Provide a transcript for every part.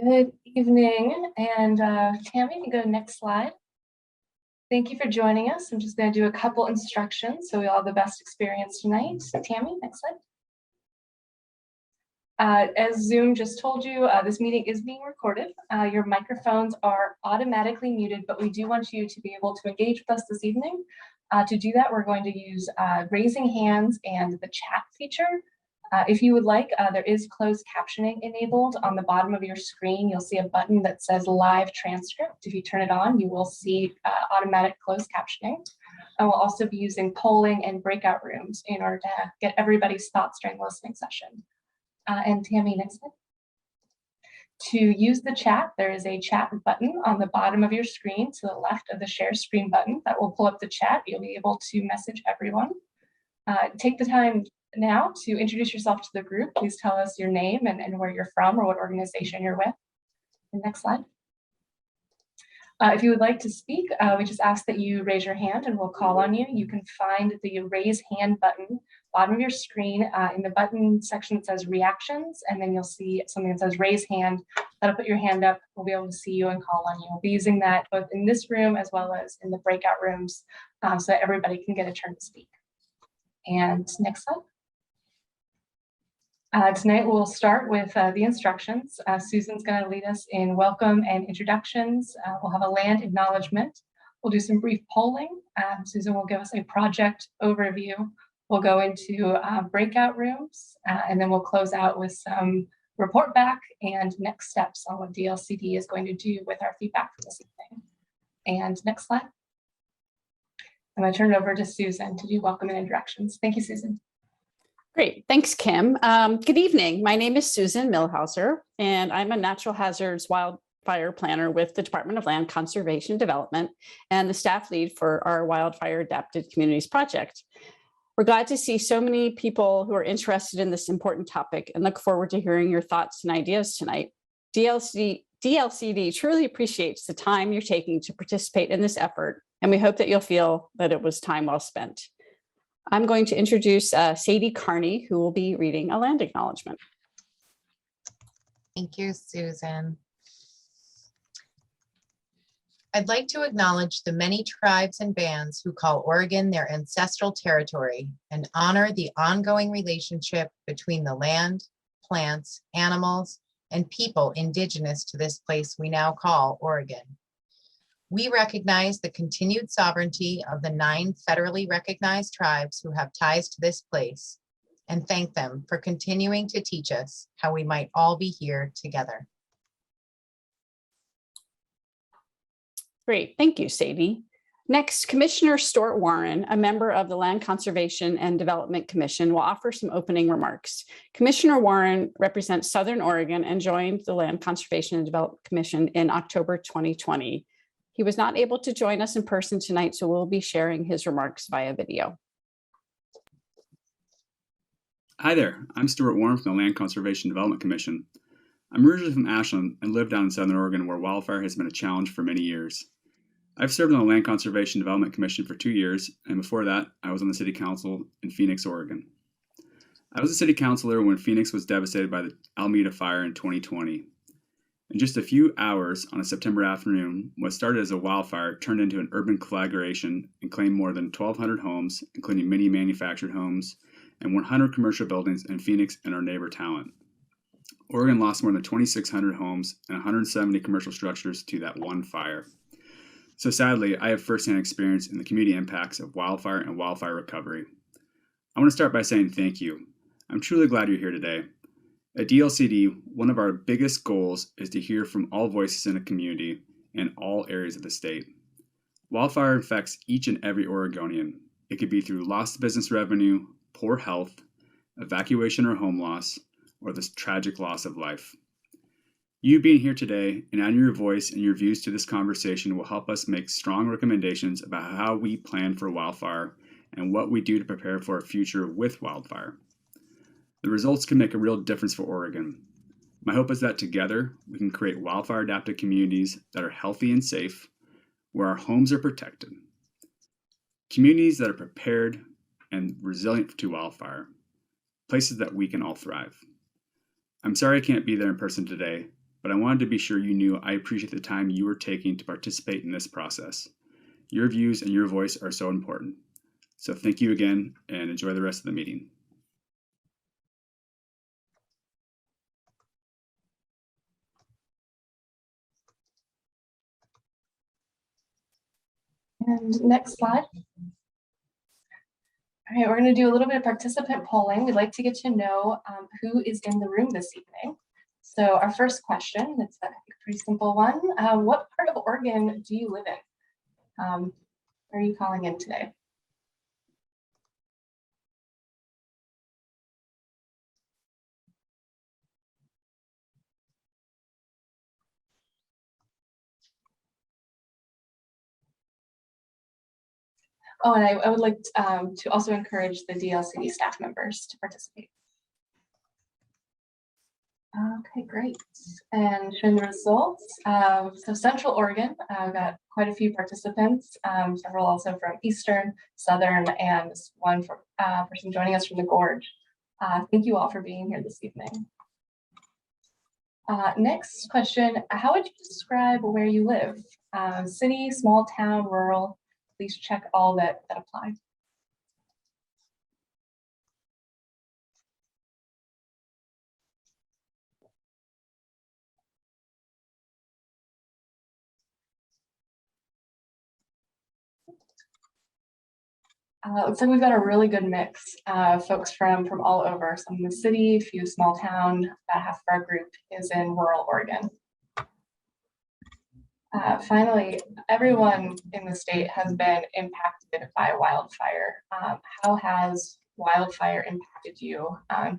Good evening, and Tammy, you can go to the next slide. Thank you for joining us. I'm just going to do a couple instructions so we all have the best experience tonight. Tammy, next slide. As Zoom just told you, this meeting is being recorded. Your microphones are automatically muted, but we do want you to be able to engage with us this evening. To do that, we're going to use raising hands and the chat feature. If you would like, there is closed captioning enabled. On the bottom of your screen, you'll see a button that says live transcript. If you turn it on, you will see automatic closed captioning. And we'll also be using polling and breakout rooms in order to get everybody's thoughts during the listening session. And Tammy, next slide. To use the chat, there is a chat button on the bottom of your screen to the left of the share screen button that will pull up the chat. You'll be able to message everyone. Take the time now to introduce yourself to the group. Please tell us your name and where you're from or what organization you're with. And next slide. If you would like to speak, we just ask that you raise your hand and we'll call on you. You can find the raise hand button, bottom of your screen, in the button section that says reactions, and then you'll see something that says raise hand. That'll put your hand up. We'll be able to see you and call on you. We'll be using that both in this room as well as in the breakout rooms so that everybody can get a turn to speak. And next slide. Tonight we'll start with the instructions. Susan's going to lead us in welcome and introductions. We'll have a land acknowledgement. We'll do some brief polling. Susan will give us a project overview. We'll go into breakout rooms, and then we'll close out with some report back and next steps on what DLCD is going to do with our feedback for this evening. And next slide. I'm going to turn it over to Susan to do welcome and introductions. Thank you, Susan. Great. Thanks, Kim. Good evening. My name is Susan Millhauser, and I'm a natural hazards wildfire planner with the Department of Land Conservation and Development and the staff lead for our Wildfire Adapted Communities project. We're glad to see so many people who are interested in this important topic and look forward to hearing your thoughts and ideas tonight. DLCD truly appreciates the time you're taking to participate in this effort, and we hope that you'll feel that it was time well spent. I'm going to introduce Sadie Carney, who will be reading a land acknowledgement. Thank you, Susan. I'd like to acknowledge the many tribes and bands who call Oregon their ancestral territory and honor the ongoing relationship between the land, plants, animals, and people indigenous to this place we now call Oregon. We recognize the continued sovereignty of the 9 federally recognized tribes who have ties to this place and thank them for continuing to teach us how we might all be here together. Great, thank you, Sadie. Next, Commissioner Stuart Warren, a member of the Land Conservation and Development Commission, will offer some opening remarks. Commissioner Warren represents Southern Oregon and joined the Land Conservation and Development Commission in October 2020. He was not able to join us in person tonight, so we'll be sharing his remarks via video. Hi there, I'm Stuart Warren from the Land Conservation and Development Commission. I'm originally from Ashland and live down in Southern Oregon where wildfire has been a challenge for many years. I've served on the Land Conservation and Development Commission for 2 years, and before that, I was on the City Council in Phoenix, Oregon. I was a city councilor when Phoenix was devastated by the Alameda fire in 2020. In just a few hours on a September afternoon, what started as a wildfire turned into an urban conflagration and claimed more than 1,200 homes, including many manufactured homes, and 100 commercial buildings in Phoenix and our neighbor Talent. Oregon lost more than 2,600 homes and 170 commercial structures to that one fire. So sadly, I have firsthand experience in the community impacts of wildfire and wildfire recovery. I want to start by saying thank you. I'm truly glad you're here today. At DLCD, one of our biggest goals is to hear from all voices in a community in all areas of the state. Wildfire affects each and every Oregonian. It could be through lost business revenue, poor health, evacuation or home loss, or this tragic loss of life. You being here today and adding your voice and your views to this conversation will help us make strong recommendations about how we plan for wildfire and what we do to prepare for a future with wildfire. The results can make a real difference for Oregon. My hope is that together we can create wildfire adapted communities that are healthy and safe, where our homes are protected. Communities that are prepared and resilient to wildfire, places that we can all thrive. I'm sorry I can't be there in person today, but I wanted to be sure you knew I appreciate the time you are taking to participate in this process. Your views and your voice are so important. So thank you again and enjoy the rest of the meeting. And next slide. All right, we're going to do a little bit of participant polling. We'd like to get to know who is in the room this evening. So our first question, it's a pretty simple one. What part of Oregon do you live in? Where are you calling in today? Oh, and I would like to also encourage the DLCD staff members to participate. Okay, great. And showing the results. So Central Oregon, I've got quite a few participants, several also from Eastern, Southern, and one person joining us from the Gorge. Thank you all for being here this evening. Next question, how would you describe where you live? City, small town, rural? Please check all that apply. Looks like we've got a really good mix of folks from all over. Some in the city, a few small town. About half of our group is in rural Oregon. Finally, everyone in the state has been impacted by wildfire. How has wildfire impacted you?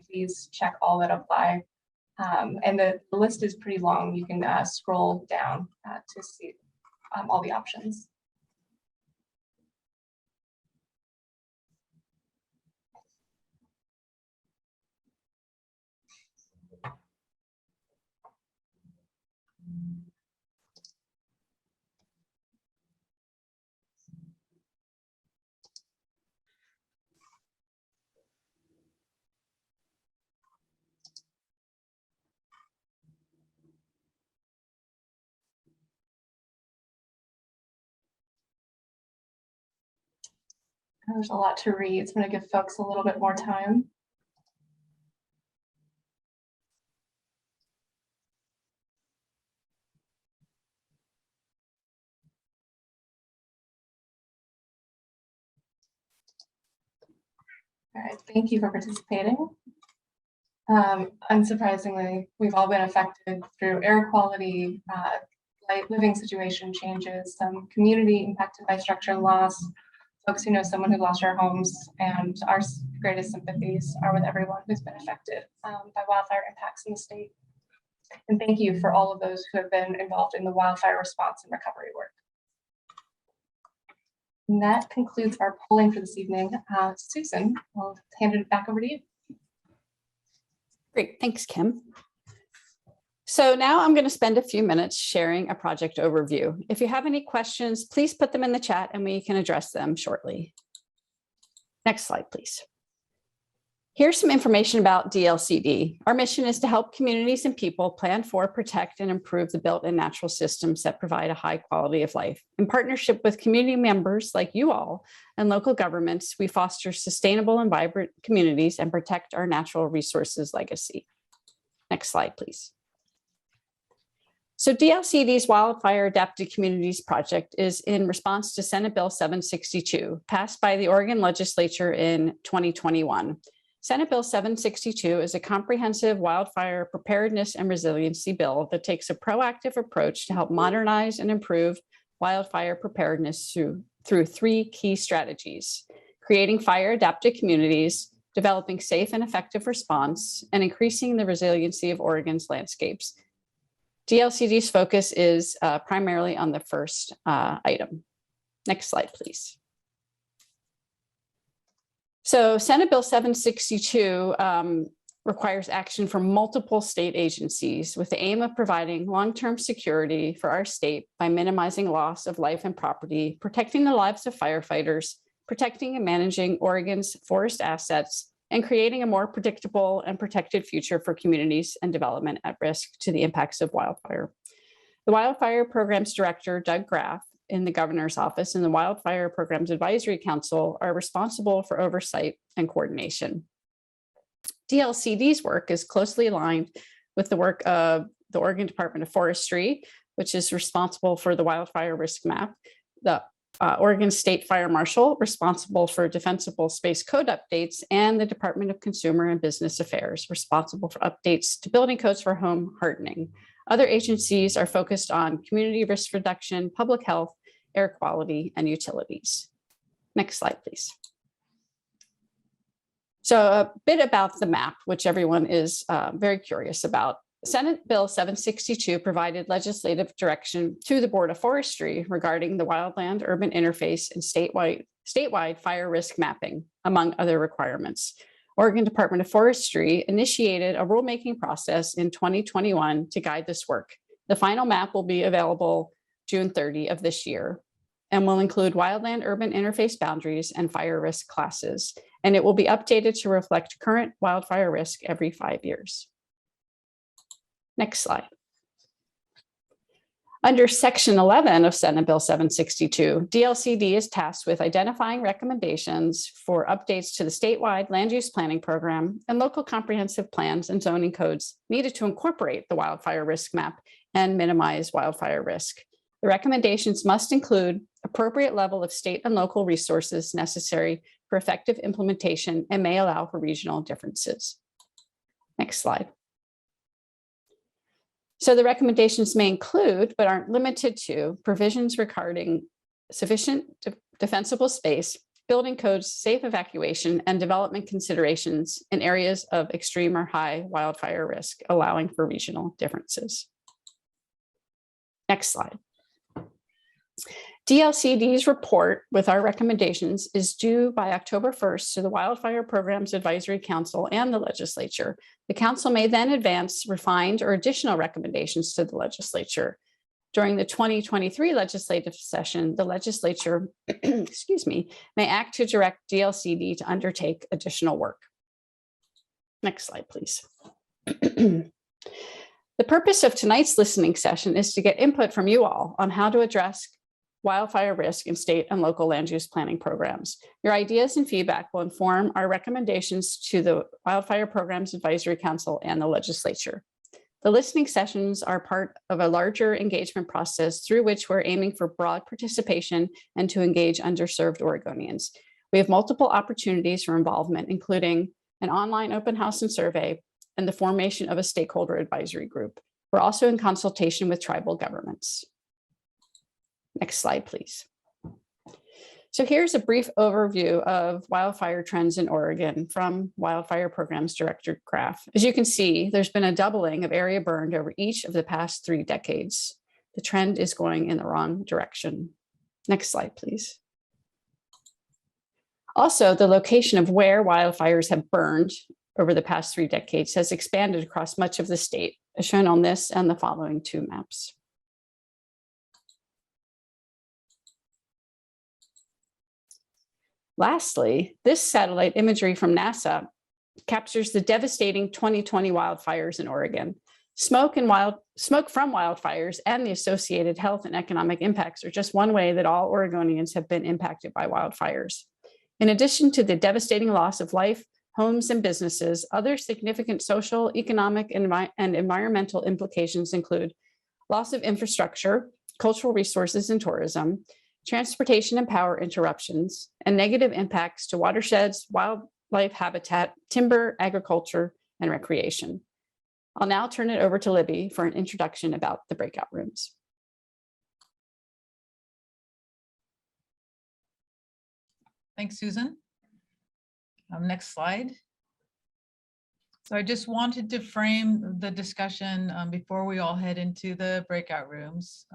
Please check all that apply. And the list is pretty long. You can scroll down to see all the options. There's a lot to read, so I'm going to give folks a little bit more time. All right, thank you for participating. Unsurprisingly, we've all been affected through air quality, living situation changes, some community impacted by structure loss, folks who know someone who lost their homes, and our greatest sympathies are with everyone who's been affected by wildfire impacts in the state. And thank you for all of those who have been involved in the wildfire response and recovery work. And that concludes our polling for this evening. Susan, I'll hand it back over to you. Great, thanks, Kim. So now I'm going to spend a few minutes sharing a project overview. If you have any questions, please put them in the chat and we can address them shortly. Next slide, please. Here's some information about DLCD. Our mission is to help communities and people plan for, protect, and improve the built and natural systems that provide a high quality of life. In partnership with community members like you all and local governments, we foster sustainable and vibrant communities and protect our natural resources legacy. Next slide, please. So DLCD's Wildfire Adapted Communities project is in response to Senate Bill 762, passed by the Oregon legislature in 2021. Senate Bill 762 is a comprehensive wildfire preparedness and resiliency bill that takes a proactive approach to help modernize and improve wildfire preparedness through three key strategies: creating fire-adapted communities, developing safe and effective response, and increasing the resiliency of Oregon's landscapes. DLCD's focus is primarily on the first item. Next slide, please. So Senate Bill 762 requires action from multiple state agencies with the aim of providing long-term security for our state by minimizing loss of life and property, protecting the lives of firefighters, protecting and managing Oregon's forest assets, and creating a more predictable and protected future for communities and development at risk to the impacts of wildfire. The Wildfire Programs Director, Doug Graff, in the Governor's Office and the Wildfire Programs Advisory Council are responsible for oversight and coordination. DLCD's work is closely aligned with the work of the Oregon Department of Forestry, which is responsible for the wildfire risk map, the Oregon State Fire Marshal, responsible for defensible space code updates, and the Department of Consumer and Business Affairs, responsible for updates to building codes for home hardening. Other agencies are focused on community risk reduction, public health, air quality, and utilities. Next slide, please. So a bit about the map, which everyone is very curious about. Senate Bill 762 provided legislative direction to the Board of Forestry regarding the wildland urban interface and statewide fire risk mapping, among other requirements. Oregon Department of Forestry initiated a rulemaking process in 2021 to guide this work. The final map will be available June 30 of this year and will include wildland urban interface boundaries and fire risk classes, and it will be updated to reflect current wildfire risk every 5 years. Next slide. Under Section 11 of Senate Bill 762, DLCD is tasked with identifying recommendations for updates to the statewide land use planning program and local comprehensive plans and zoning codes needed to incorporate the wildfire risk map and minimize wildfire risk. The recommendations must include appropriate level of state and local resources necessary for effective implementation and may allow for regional differences. Next slide. So the recommendations may include, but aren't limited to, provisions regarding sufficient defensible space, building codes, safe evacuation, and development considerations in areas of extreme or high wildfire risk, allowing for regional differences. Next slide. DLCD's report with our recommendations is due by October 1st to the Wildfire Programs Advisory Council and the legislature. The council may then advance refined or additional recommendations to the legislature. During the 2023 legislative session, the legislature, excuse me, may act to direct DLCD to undertake additional work. Next slide, please. The purpose of tonight's listening session is to get input from you all on how to address wildfire risk in state and local land use planning programs. Your ideas and feedback will inform our recommendations to the Wildfire Programs Advisory Council and the legislature. The listening sessions are part of a larger engagement process through which we're aiming for broad participation and to engage underserved Oregonians. We have multiple opportunities for involvement, including an online open house and survey and the formation of a stakeholder advisory group. We're also in consultation with tribal governments. Next slide, please. So here's a brief overview of wildfire trends in Oregon from Wildfire Programs Director Graff. As you can see, there's been a doubling of area burned over each of the past 3 decades. The trend is going in the wrong direction. Next slide, please. Also, the location of where wildfires have burned over the past 3 decades has expanded across much of the state, as shown on this and the following 2 maps. Lastly, this satellite imagery from NASA captures the devastating 2020 wildfires in Oregon. Smoke from wildfires and the associated health and economic impacts are just one way that all Oregonians have been impacted by wildfires. In addition to the devastating loss of life, homes, and businesses, other significant social, economic, and environmental implications include loss of infrastructure, cultural resources and tourism, transportation and power interruptions, and negative impacts to watersheds, wildlife habitat, timber, agriculture, and recreation. I'll now turn it over to Libby for an introduction about the breakout rooms. Thanks, Susan. Next slide. So I just wanted to frame the discussion before we all head into the breakout rooms.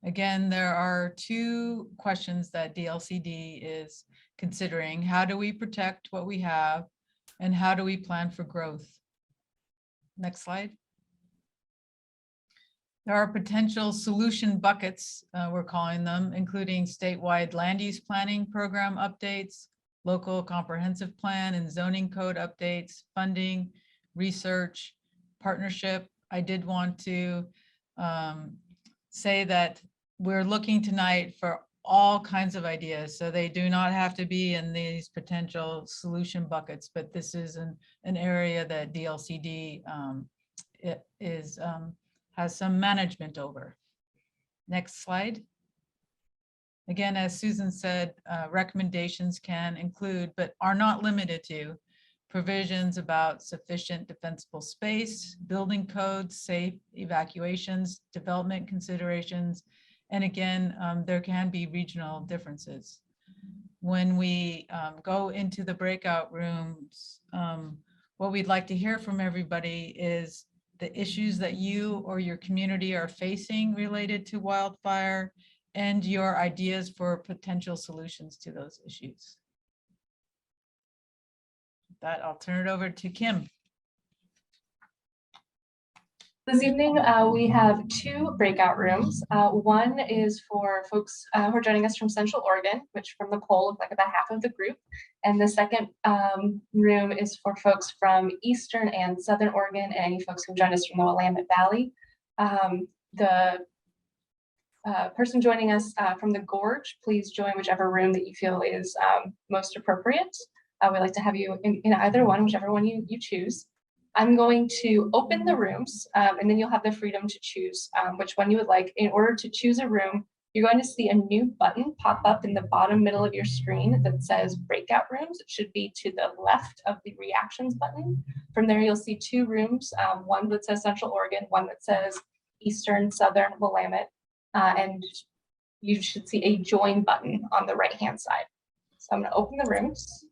Again, there are 2 questions that DLCD is considering. How do we protect what we have, and how do we plan for growth? Next slide. There are potential solution buckets, we're calling them, including statewide land use planning program updates, local comprehensive plan and zoning code updates, funding, research, partnership. I did want to say that we're looking tonight for all kinds of ideas. So they do not have to be in these potential solution buckets, but this is an area that DLCD has some management over. Next slide. Again, as Susan said, recommendations can include, but are not limited to, provisions about sufficient defensible space, building codes, safe evacuations, development considerations, and again, there can be regional differences. When we go into the breakout rooms, what we'd like to hear from everybody is the issues that you or your community are facing related to wildfire and your ideas for potential solutions to those issues. With that, I'll turn it over to Kim. This evening, we have two breakout rooms. One is for folks who are joining us from Central Oregon, which from the poll look like about half of the group. And the second room is for folks from Eastern and Southern Oregon and any folks who joined us from the Willamette Valley. The person joining us from the Gorge, please join whichever room that you feel is most appropriate. We'd like to have you in either one, whichever one you choose. I'm going to open the rooms and then you'll have the freedom to choose which one you would like. In order to choose a room, you're going to see a new button pop up in the bottom middle of your screen that says Breakout Rooms. It should be to the left of the Reactions button. From there, you'll see two rooms, one that says Central Oregon, one that says Eastern, Southern, Willamette, and you should see a Join button on the right-hand side. So I'm going to open the rooms.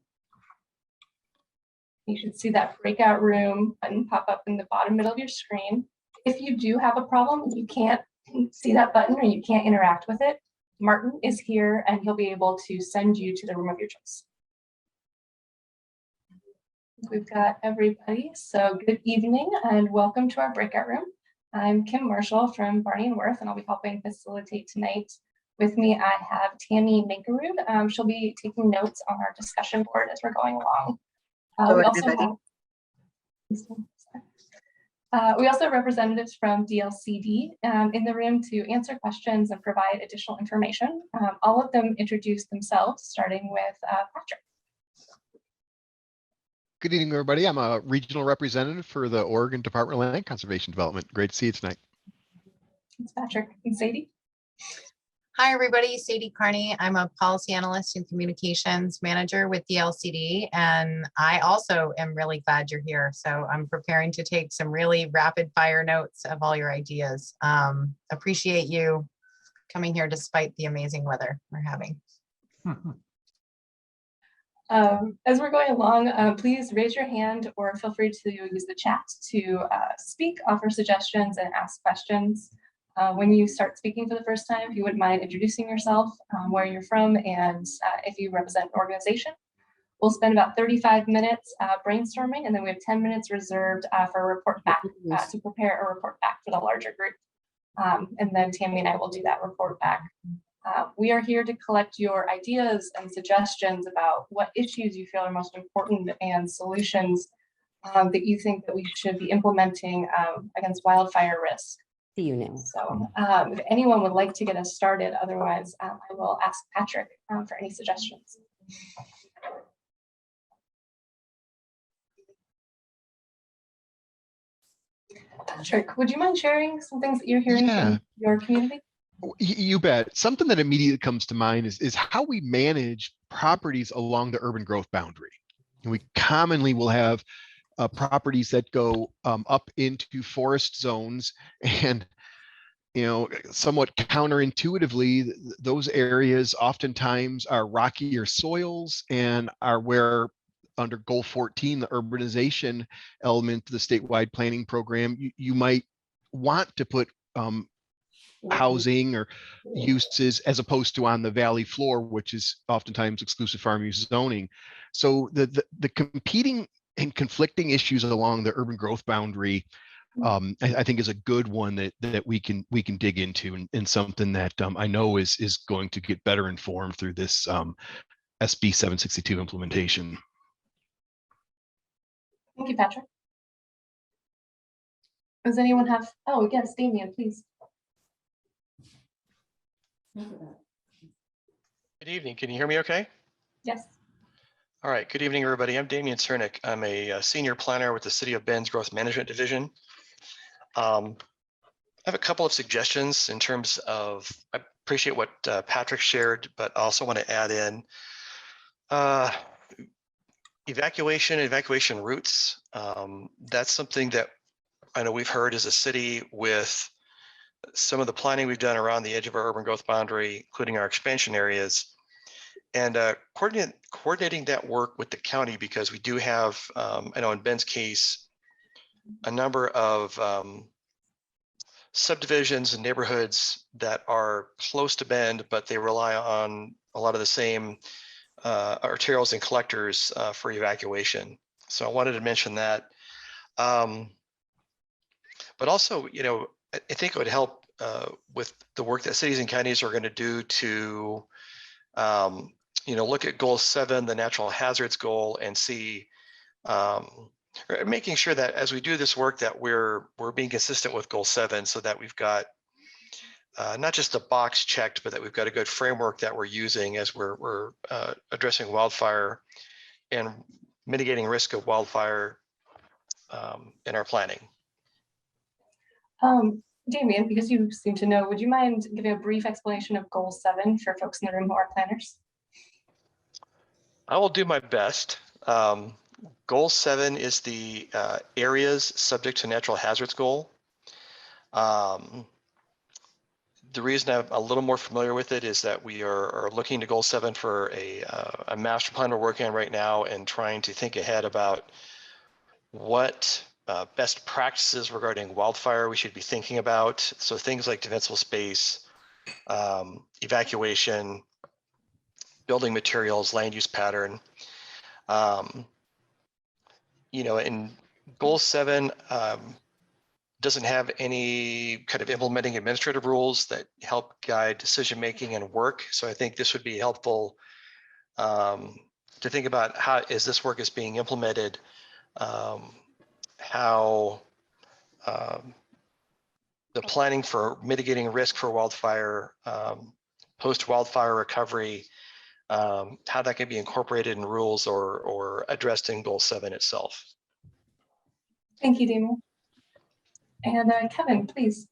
You should see that breakout room button pop up in the bottom middle of your screen. If you do have a problem, you can't see that button or you can't interact with it, Martin is here and he'll be able to send you to the room of your choice. We've got everybody, so good evening and welcome to our breakout room. I'm Kim Marshall from Barney and Worth and I'll be helping facilitate tonight. With me, I have Tammy Makerud. She'll be taking notes on our discussion board as we're going along. We also have representatives from DLCD in the room to answer questions and provide additional information. All of them introduce themselves, starting with Patrick. Good evening, everybody. I'm a regional representative for the Oregon Department of Land Conservation Development. Great to see you tonight. Thanks, Patrick. And Sadie? Hi, everybody. Sadie Carney. I'm a policy analyst and communications manager with the LCD, and I also am really glad you're here. So I'm preparing to take some really rapid fire notes of all your ideas. Appreciate you coming here despite the amazing weather we're having. As we're going along, please raise your hand or feel free to use the chat to speak, offer suggestions, and ask questions. When you start speaking for the first time, if you wouldn't mind introducing yourself, where you're from, and if you represent an organization. We'll spend about 35 minutes brainstorming, and then we have 10 minutes reserved for a report back, to prepare a report back for the larger group. And then Tammy and I will do that report back. We are here to collect your ideas and suggestions about what issues you feel are most important and solutions that you think that we should be implementing against wildfire risk. See you now. So if anyone would like to get us started, otherwise I will ask Patrick for any suggestions. Patrick, would you mind sharing some things that you're hearing from your community? You bet. Something that immediately comes to mind is how we manage properties along the urban growth boundary. And we commonly will have properties that go up into forest zones, and somewhat counterintuitively, those areas oftentimes are rockier soils and are where, under Goal 14, the urbanization element of the statewide planning program, you might want to put housing or uses as opposed to on the valley floor, which is oftentimes exclusive farm use zoning. So the competing and conflicting issues along the urban growth boundary, I think is a good one that we can dig into, and something that I know is going to get better informed through this SB 762 implementation. Thank you, Patrick. Does anyone have, oh, yes, Damian, please. Good evening. Can you hear me okay? Yes. All right. Good evening, everybody. I'm Damian Cernick. I'm a senior planner with the City of Bend's Growth Management Division. I have a couple of suggestions in terms of, I appreciate what Patrick shared, but also want to add in evacuation routes. That's something that I know we've heard as a city with some of the planning we've done around the edge of our urban growth boundary, including our expansion areas, and coordinating that work with the county, because we do have, I know in Ben's case, a number of subdivisions and neighborhoods that are close to Bend, but they rely on a lot of the same arterials and collectors for evacuation. So I wanted to mention that. But also, you know, I think it would help with the work that cities and counties are going to do to, you know, look at goal 7, the natural hazards goal, and see, making sure that as we do this work that we're being consistent with goal 7, so that we've got not just a box checked, but that we've got a good framework that we're using as we're addressing wildfire and mitigating risk of wildfire in our planning. Damian, because you seem to know, would you mind giving a brief explanation of goal 7 for folks in the room who are planners? I will do my best. Goal 7 is the areas subject to natural hazards goal. The reason I'm a little more familiar with it is that we are looking to goal 7 for a master plan we're working on right now, and trying to think ahead about what best practices regarding wildfire we should be thinking about. So things like defensible space, evacuation, building materials, land use pattern. You know, and goal 7 doesn't have any kind of implementing administrative rules that help guide decision making and work. So I think this would be helpful to think about how, as this work is being implemented, how the planning for mitigating risk for wildfire, post-wildfire recovery, how that can be incorporated in rules or addressed in goal 7 itself. Thank you, Damian. And Kevin, please.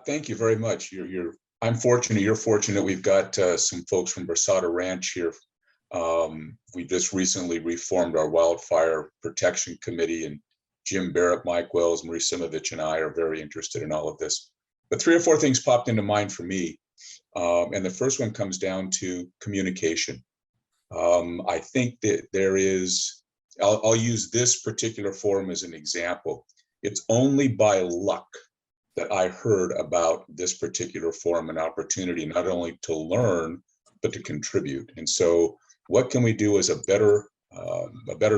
Thank you very much. I'm fortunate, you're fortunate. We've got some folks from Versada Ranch here. We just recently reformed our wildfire protection committee, and Jim Barrett, Mike Wells, Marie Simovich, and I are very interested in all of this. But 3 or 4 things popped into mind for me. And the first one comes down to communication. I think that there is, I'll use this particular forum as an example. It's only by luck that I heard about this particular forum, an opportunity not only to learn, but to contribute. And so what can we do as a better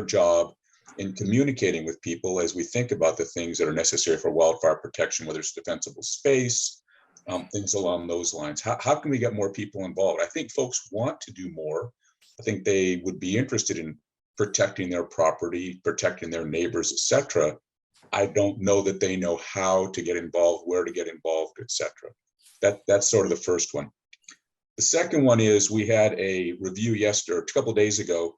job in communicating with people as we think about the things that are necessary for wildfire protection, whether it's defensible space, things along those lines. How can we get more people involved? I think folks want to do more. I think they would be interested in protecting their property, protecting their neighbors, etc. I don't know that they know how to get involved, where to get involved, etc. That's sort of the first one. The second one is we had a review yesterday, a couple of days ago,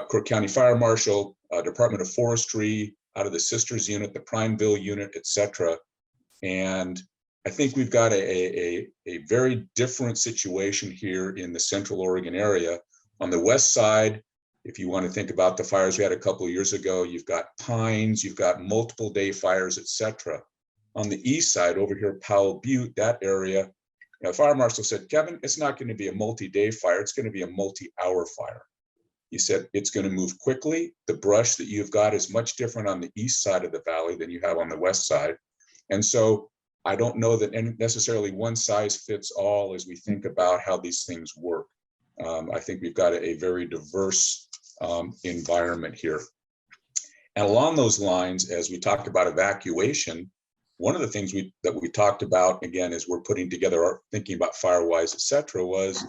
Crook County Fire Marshal, Department of Forestry, out of the Sisters Unit, the Primeville Unit, etc. And I think we've got a very different situation here in the Central Oregon area. On the west side, if you want to think about the fires we had a couple of years ago, you've got pines, you've got multiple day fires, etc. On the east side, over here, Powell Butte, that area, Fire Marshal said, Kevin, it's not going to be a multi-day fire, it's going to be a multi-hour fire. He said, it's going to move quickly. The brush that you've got is much different on the east side of the valley than you have on the west side. And so I don't know that necessarily one size fits all as we think about how these things work. I think we've got a very diverse environment here. And along those lines, as we talked about evacuation, one of the things that we talked about, again, as we're putting together our thinking about Firewise, et cetera, was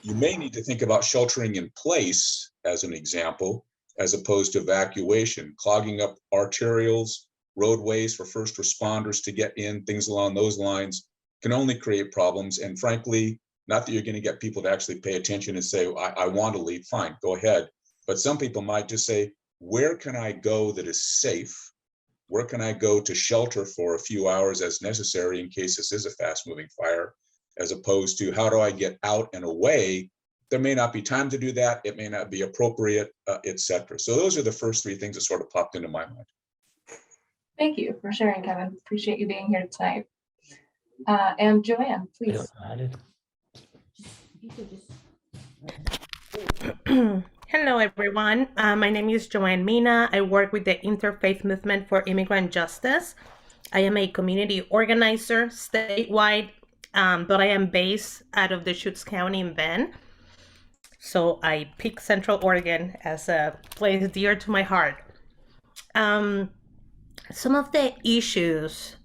you may need to think about sheltering in place as an example, as opposed to evacuation, clogging up arterials, roadways for first responders to get in, things along those lines can only create problems. And frankly, not that you're going to get people to actually pay attention and say, I want to leave, fine, go ahead. But some people might just say, where can I go that is safe? Where can I go to shelter for a few hours as necessary in case this is a fast moving fire, as opposed to how do I get out and away? There may not be time to do that. It may not be appropriate, et cetera. So those are the first three things that sort of popped into my mind. Thank you for sharing, Kevin. Appreciate you being here tonight. And Joanne, please. Hello, everyone. My name is Joanne Mina. I work with the Interfaith Movement for Immigrant Justice. I am a community organizer statewide, but I am based out of Deschutes County in Bend. So I pick Central Oregon as a place dear to my heart. Some of the issues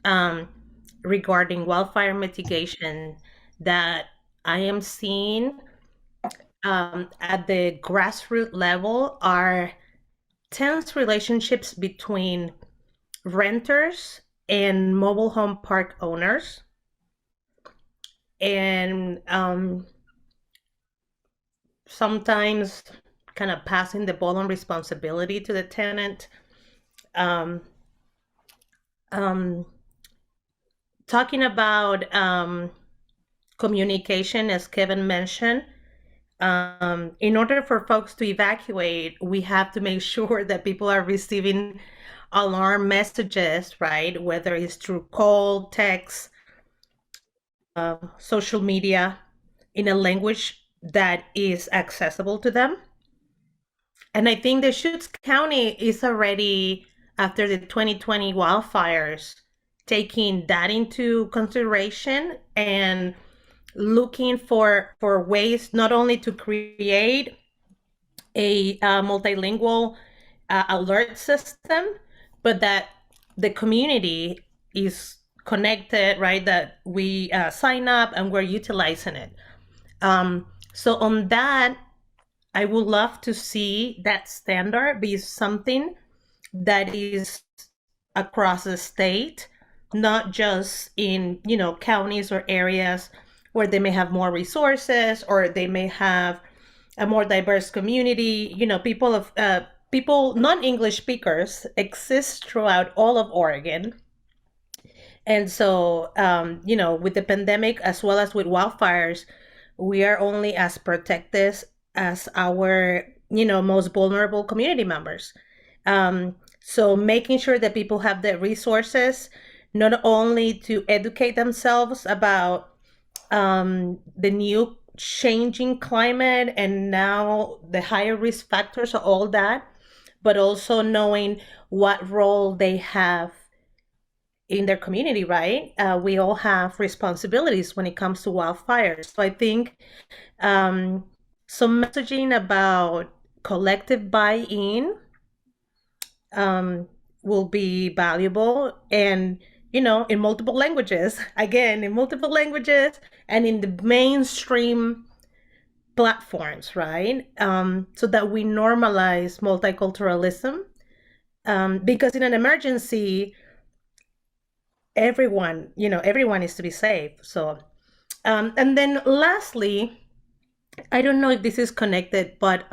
regarding wildfire mitigation that I am seeing at the grassroots level are tense relationships between renters and mobile home park owners. And sometimes kind of passing the ball on responsibility to the tenant. Talking about communication, as Kevin mentioned, in order for folks to evacuate, we have to make sure that people are receiving alarm messages, right? Whether it's through call, text, social media, in a language that is accessible to them. And I think Deschutes County is already, after the 2020 wildfires, taking that into consideration and looking for ways not only to create a multilingual alert system, but that the community is connected, right? That we sign up and we're utilizing it. So on that, I would love to see that standard be something that is across the state, not just in, counties or areas where they may have more resources or they may have a more diverse community. People, non-English speakers exist throughout all of Oregon. And so, with the pandemic as well as with wildfires, we are only as protected as our, most vulnerable community members. So making sure that people have the resources, not only to educate themselves about the new changing climate and now the higher risk factors of all that, but also knowing what role they have in their community, right? We all have responsibilities when it comes to wildfires. So I think some messaging about collective buy-in will be valuable, and in multiple languages, again, in multiple languages and in the mainstream platforms, right? So that we normalize multiculturalism, because in an emergency, everyone is to be safe. So, and then lastly, I don't know if this is connected, but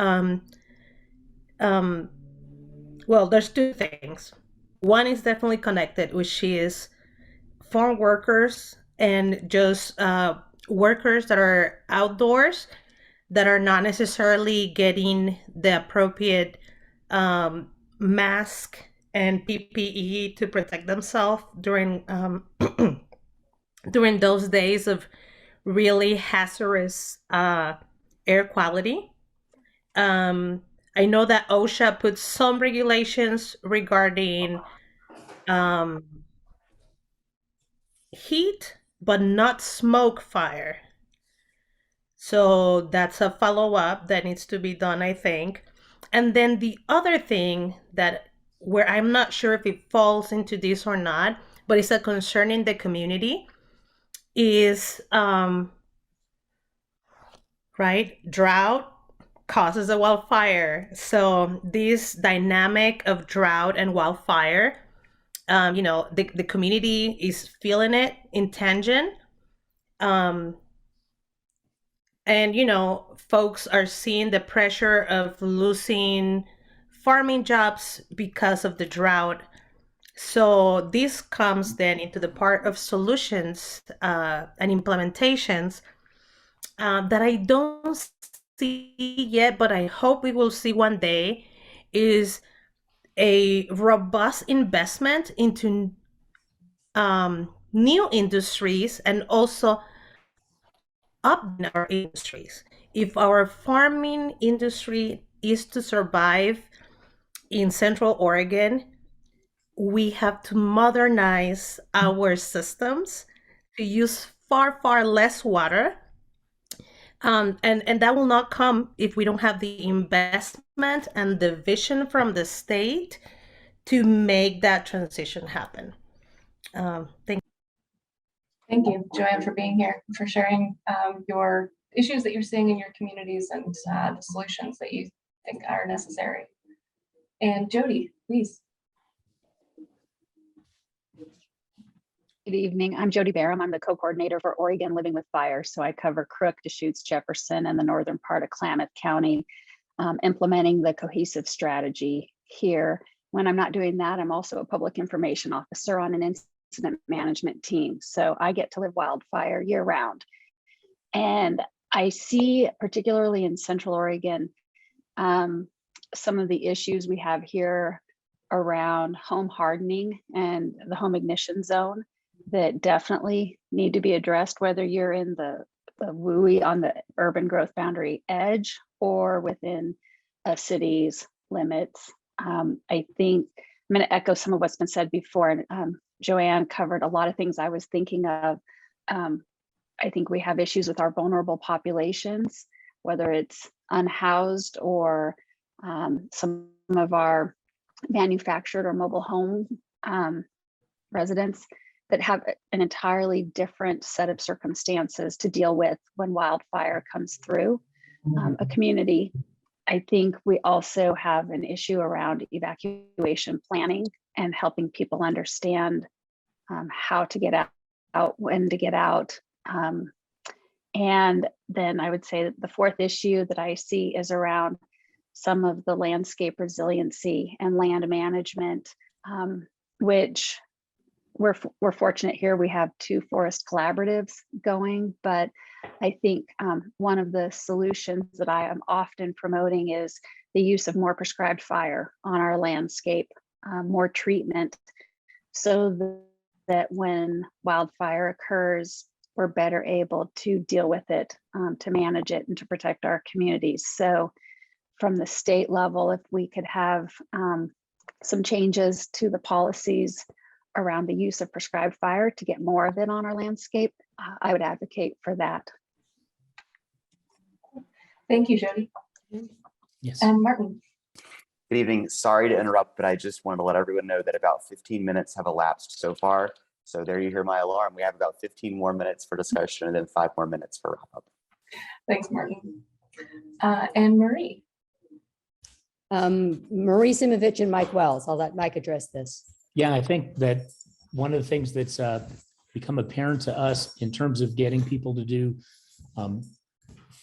well, there's two things. One is definitely connected, which is farm workers and just workers that are outdoors that are not necessarily getting the appropriate mask and PPE to protect themselves during during those days of really hazardous air quality. I know that OSHA puts some regulations regarding heat, but not smoke fire. So that's a follow-up that needs to be done, I think. And then the other thing where I'm not sure if it falls into this or not, but it's a concern in the community, is right, drought causes a wildfire. So this dynamic of drought and wildfire, the community is feeling it in tangent. And, folks are seeing the pressure of losing farming jobs because of the drought. So this comes then into the part of solutions and implementations that I don't see yet, but I hope we will see one day, is a robust investment into new industries and also up our industries. If our farming industry is to survive in Central Oregon, we have to modernize our systems to use far, far less water. And that will not come if we don't have the investment and the vision from the state to make that transition happen. Thank you, Joanne, for being here, for sharing your issues that you're seeing in your communities and the solutions that you think are necessary. And Jody, please. Good evening. I'm Jody Barham. I'm the co-coordinator for Oregon Living with Fire. So I cover Crook, Deschutes, Jefferson, and the northern part of Klamath County, implementing the cohesive strategy here. When I'm not doing that, I'm also a public information officer on an incident management team. So I get to live wildfire year round. And I see, particularly in Central Oregon, some of the issues we have here around home hardening and the home ignition zone that definitely need to be addressed, whether you're in the WUI on the urban growth boundary edge or within a city's limits. I think I'm going to echo some of what's been said before. Joanne covered a lot of things I was thinking of. I think we have issues with our vulnerable populations, whether it's unhoused or some of our manufactured or mobile home residents that have an entirely different set of circumstances to deal with when wildfire comes through a community. I think we also have an issue around evacuation planning and helping people understand how to get out, when to get out. And then I would say that the fourth issue that I see is around some of the landscape resiliency and land management, which we're fortunate here. We have 2 forest collaboratives going, but I think one of the solutions that I am often promoting is the use of more prescribed fire on our landscape, more treatment, so that when wildfire occurs, we're better able to deal with it, to manage it and to protect our communities. So from the state level, if we could have some changes to the policies around the use of prescribed fire to get more of it on our landscape, I would advocate for that. Thank you, Jody. Yes. And Martin. Good evening. Sorry to interrupt, but I just wanted to let everyone know that about 15 minutes have elapsed so far. So there you hear my alarm. We have about 15 more minutes for discussion and then 5 more minutes for wrap up. Thanks, Martin. And Marie. Marie Simovich and Mike Wells. I'll let Mike address this. Yeah, I think that one of the things that's become apparent to us in terms of getting people to do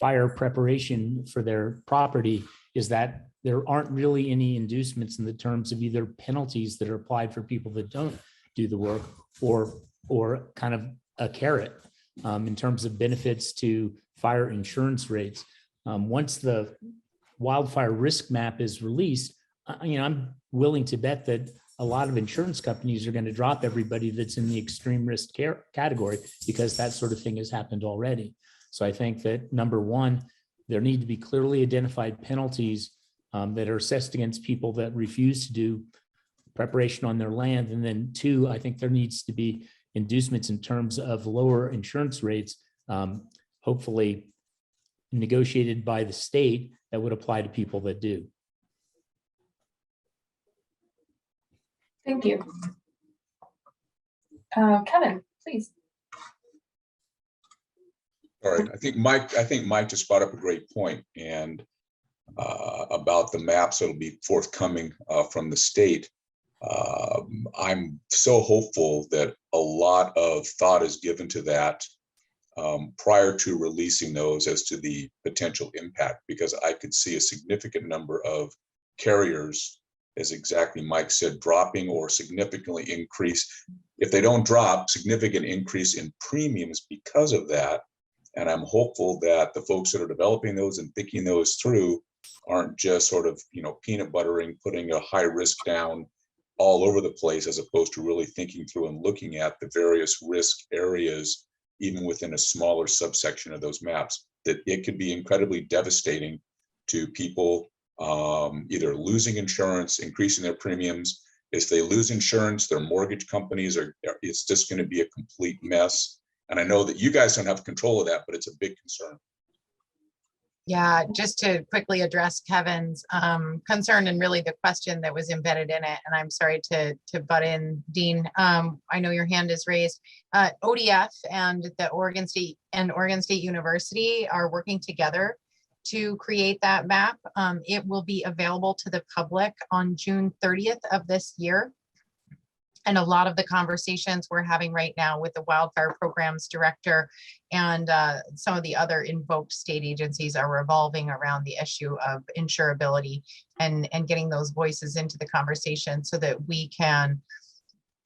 fire preparation for their property is that there aren't really any inducements in the terms of either penalties that are applied for people that don't do the work or kind of a carrot in terms of benefits to fire insurance rates. Once the wildfire risk map is released, I'm willing to bet that a lot of insurance companies are going to drop everybody that's in the extreme risk category because that sort of thing has happened already. So I think that number one, there need to be clearly identified penalties that are assessed against people that refuse to do preparation on their land. And then 2, I think there needs to be inducements in terms of lower insurance rates, hopefully negotiated by the state that would apply to people that do. Thank you. Kevin, please. All right, I think Mike just brought up a great point, and about the maps that'll be forthcoming from the state. I'm so hopeful that a lot of thought is given to that prior to releasing those as to the potential impact, because I could see a significant number of carriers, as exactly Mike said, dropping or significantly increase. If they don't drop, significant increase in premiums because of that. And I'm hopeful that the folks that are developing those and thinking those through aren't just sort of, peanut buttering, putting a high risk down all over the place, as opposed to really thinking through and looking at the various risk areas, even within a smaller subsection of those maps, that it could be incredibly devastating to people either losing insurance, increasing their premiums. If they lose insurance, their mortgage companies it's just going to be a complete mess. And I know that you guys don't have control of that, but it's a big concern. Yeah, just to quickly address Kevin's concern and really the question that was embedded in it, and I'm sorry to butt in, Dean. I know your hand is raised. ODF and the Oregon State University are working together to create that map. It will be available to the public on June 30th of this year. And a lot of the conversations we're having right now with the wildfire programs director and some of the other invoked state agencies are revolving around the issue of insurability and getting those voices into the conversation so that we can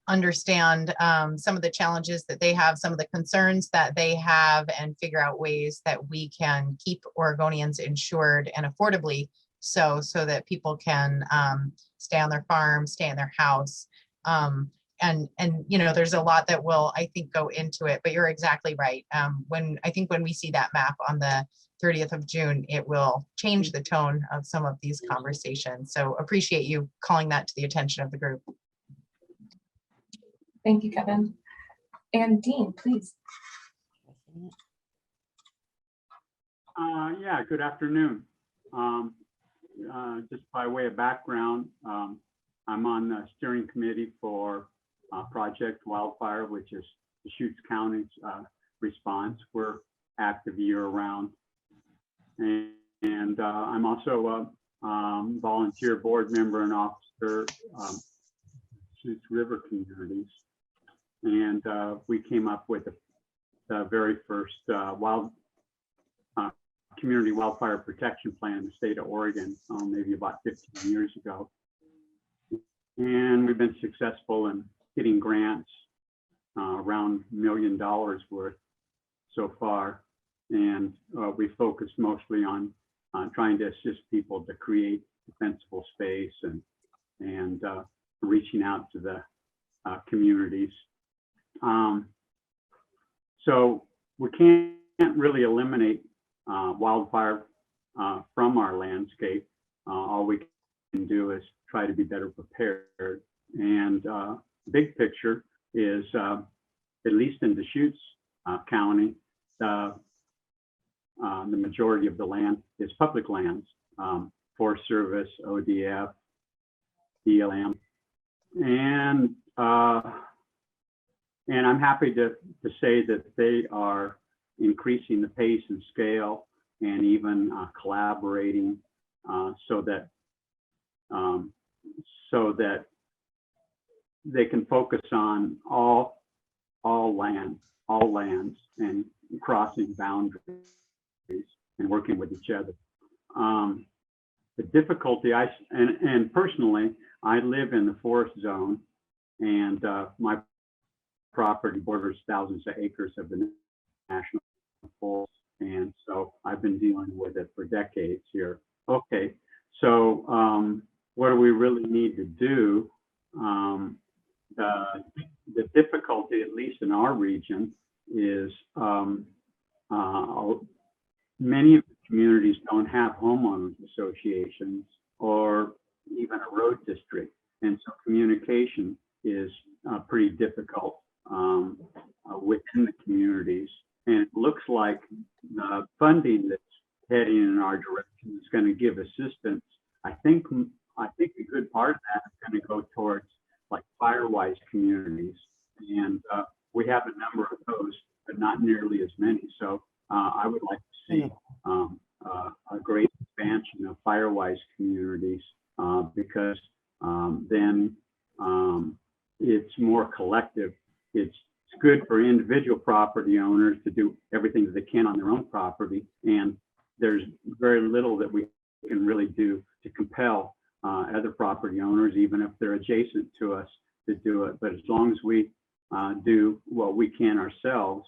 understand some of the challenges that they have, some of the concerns that they have, and figure out ways that we can keep Oregonians insured and affordably so that people can stay on their farm, stay in their house. And there's a lot that will, I think, go into it, but you're exactly right. When we see that map on the 30th of June, it will change the tone of some of these conversations. So appreciate you calling that to the attention of the group. Thank you, Kevin. And Dean, please. Yeah, good afternoon. Just by way of background, I'm on the steering committee for Project Wildfire, which is Deschutes County's response. We're active year-round. And I'm also a volunteer board member and officer Deschutes River Communities. And we came up with the very first community wildfire protection plan in the state of Oregon, maybe about 15 years ago. And we've been successful in getting grants around $1 million worth so far. And we focus mostly on trying to assist people to create defensible space and reaching out to the communities. So we can't really eliminate wildfire from our landscape. All we can do is try to be better prepared. And big picture is, at least in Deschutes County, the majority of the land is public lands, Forest Service, ODF, BLM, and I'm happy to say that they are increasing the pace and scale and even collaborating so that they can focus on all lands and crossing boundaries and working with each other. The difficulty, and personally, I live in the forest zone, and my property borders thousands of acres of the national forest, and so I've been dealing with it for decades here. Okay, so what do we really need to do? The difficulty, at least in our region, is many of the communities don't have homeowners associations or even a road district, and so communication is pretty difficult within the communities. And it looks like the funding that's heading in our direction is going to give assistance. I think a good part of that is going to go towards like fire-wise communities. And those, but not nearly as many. So I would like to see a great expansion of fire-wise communities because then it's more collective. It's good for individual property owners to do everything that they can on their own property, and there's very little that we can really do to compel other property owners, even if they're adjacent to us, to do it. But as long as we do what we can ourselves,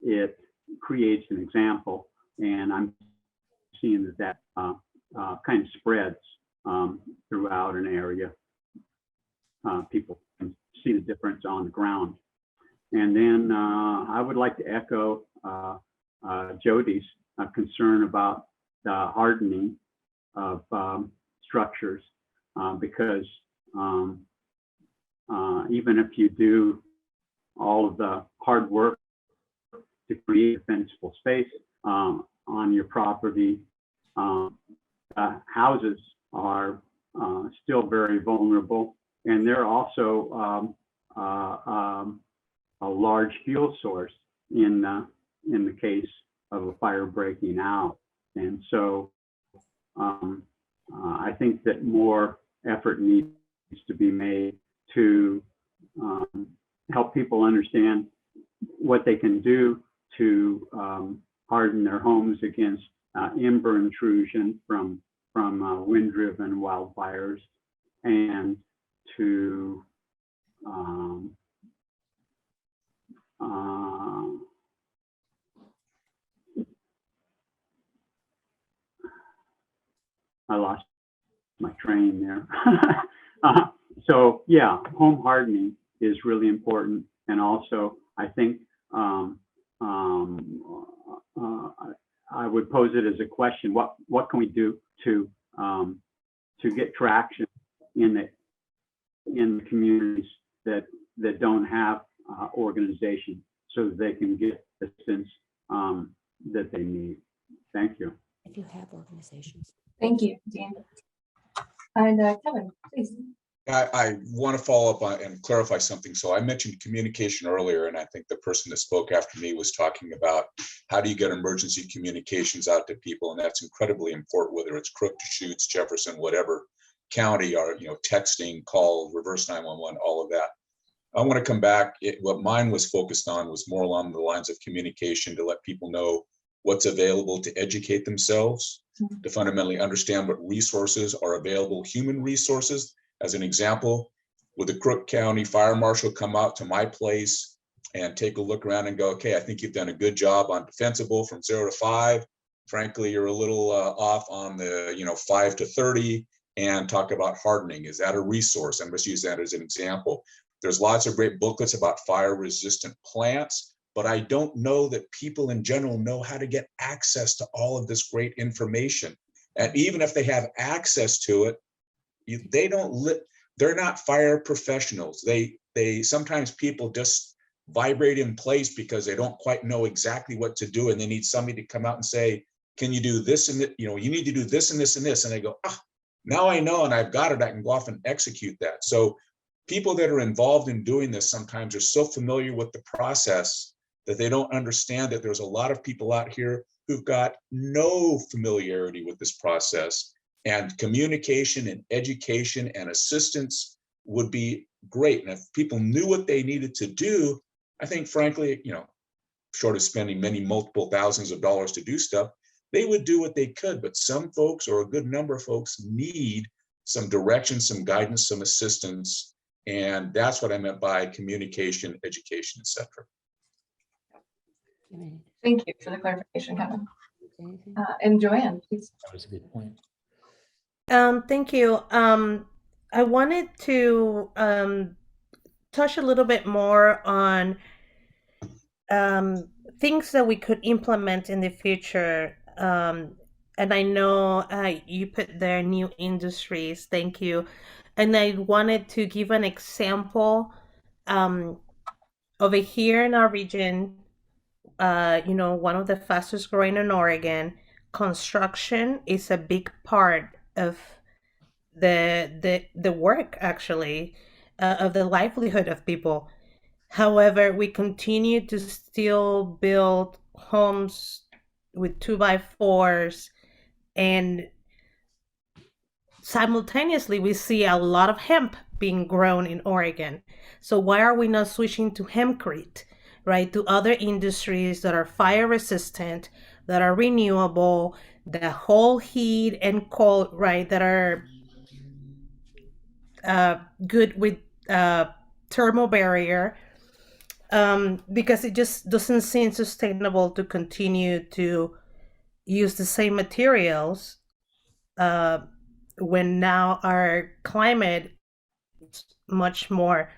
it creates an example, and I'm seeing that kind of spreads throughout an area. People can see the difference on the ground. And then I would like to echo Jody's concern about the hardening of structures because even if you do all of the hard work to create defensible space on your property, houses are still very vulnerable, and they're also a large fuel source in the case of a fire breaking out. And so I think that more effort needs to be made to help people understand what they can do to harden their homes against ember intrusion from wind-driven wildfires, and to I lost my train there. So yeah, home hardening is really important, and also I think I would pose it as a question: what can we do to get traction in the communities that don't have organization, so that they can get assistance that they need? Thank you. If you have organizations. Thank you, Dean. And Kevin, please. I want to follow up on and clarify something. So I mentioned communication earlier, and I think the person that spoke after me was talking about how do you get emergency communications out to people, and that's incredibly important, whether it's Crook, Deschutes, Jefferson, whatever county, or texting, call, reverse 911, all of that. I want to come back. What mine was focused on was more along the lines of communication, to let people know what's available, to educate themselves, to fundamentally understand what resources are available, human resources. As an example, would the Crook County Fire Marshal come out to my place and take a look around and go, okay, I think you've done a good job on defensible from 0 to 5. Frankly, you're a little off on the 5 to 30, and talk about hardening. Is that a resource? I'm just use that as an example. There's lots of great booklets about fire resistant plants, but I don't know that people in general know how to get access to all of this great information. And even if they have access to it, they're not fire professionals. They sometimes people just vibrate in place because they don't quite know exactly what to do, and they need somebody to come out and say, can you do this and that? You need to do this and this and this. And they go, now I know, and I've got it. I can go off and execute that. So people that are involved in doing this sometimes are so familiar with the process that they don't understand that there's a lot of people out here who've got no familiarity with this process, and communication and education and assistance would be great. And if people knew what they needed to do, I think frankly, short of spending multiple thousands of dollars to do stuff, they would do what they could. But some folks, or a good number of folks, need some direction, some guidance, some assistance. And that's what I meant by communication, education, etc. Thank you for the clarification, Kevin. And Joanne, please. That was a good point. Thank you. I wanted to touch a little bit more on things that we could implement in the future. And I know you put there new industries. Thank you. And I wanted to give an example. Over here in our region, one of the fastest growing in Oregon, construction is a big part of the work, actually, of the livelihood of people. However, we continue to still build homes with 2x4s, and simultaneously we see a lot of hemp being grown in Oregon. So why are we not switching to hempcrete, right? To other industries that are fire resistant, that are renewable, that hold heat and cold, right? That are good with thermal barrier, because it just doesn't seem sustainable to continue to use the same materials when now our climate is much more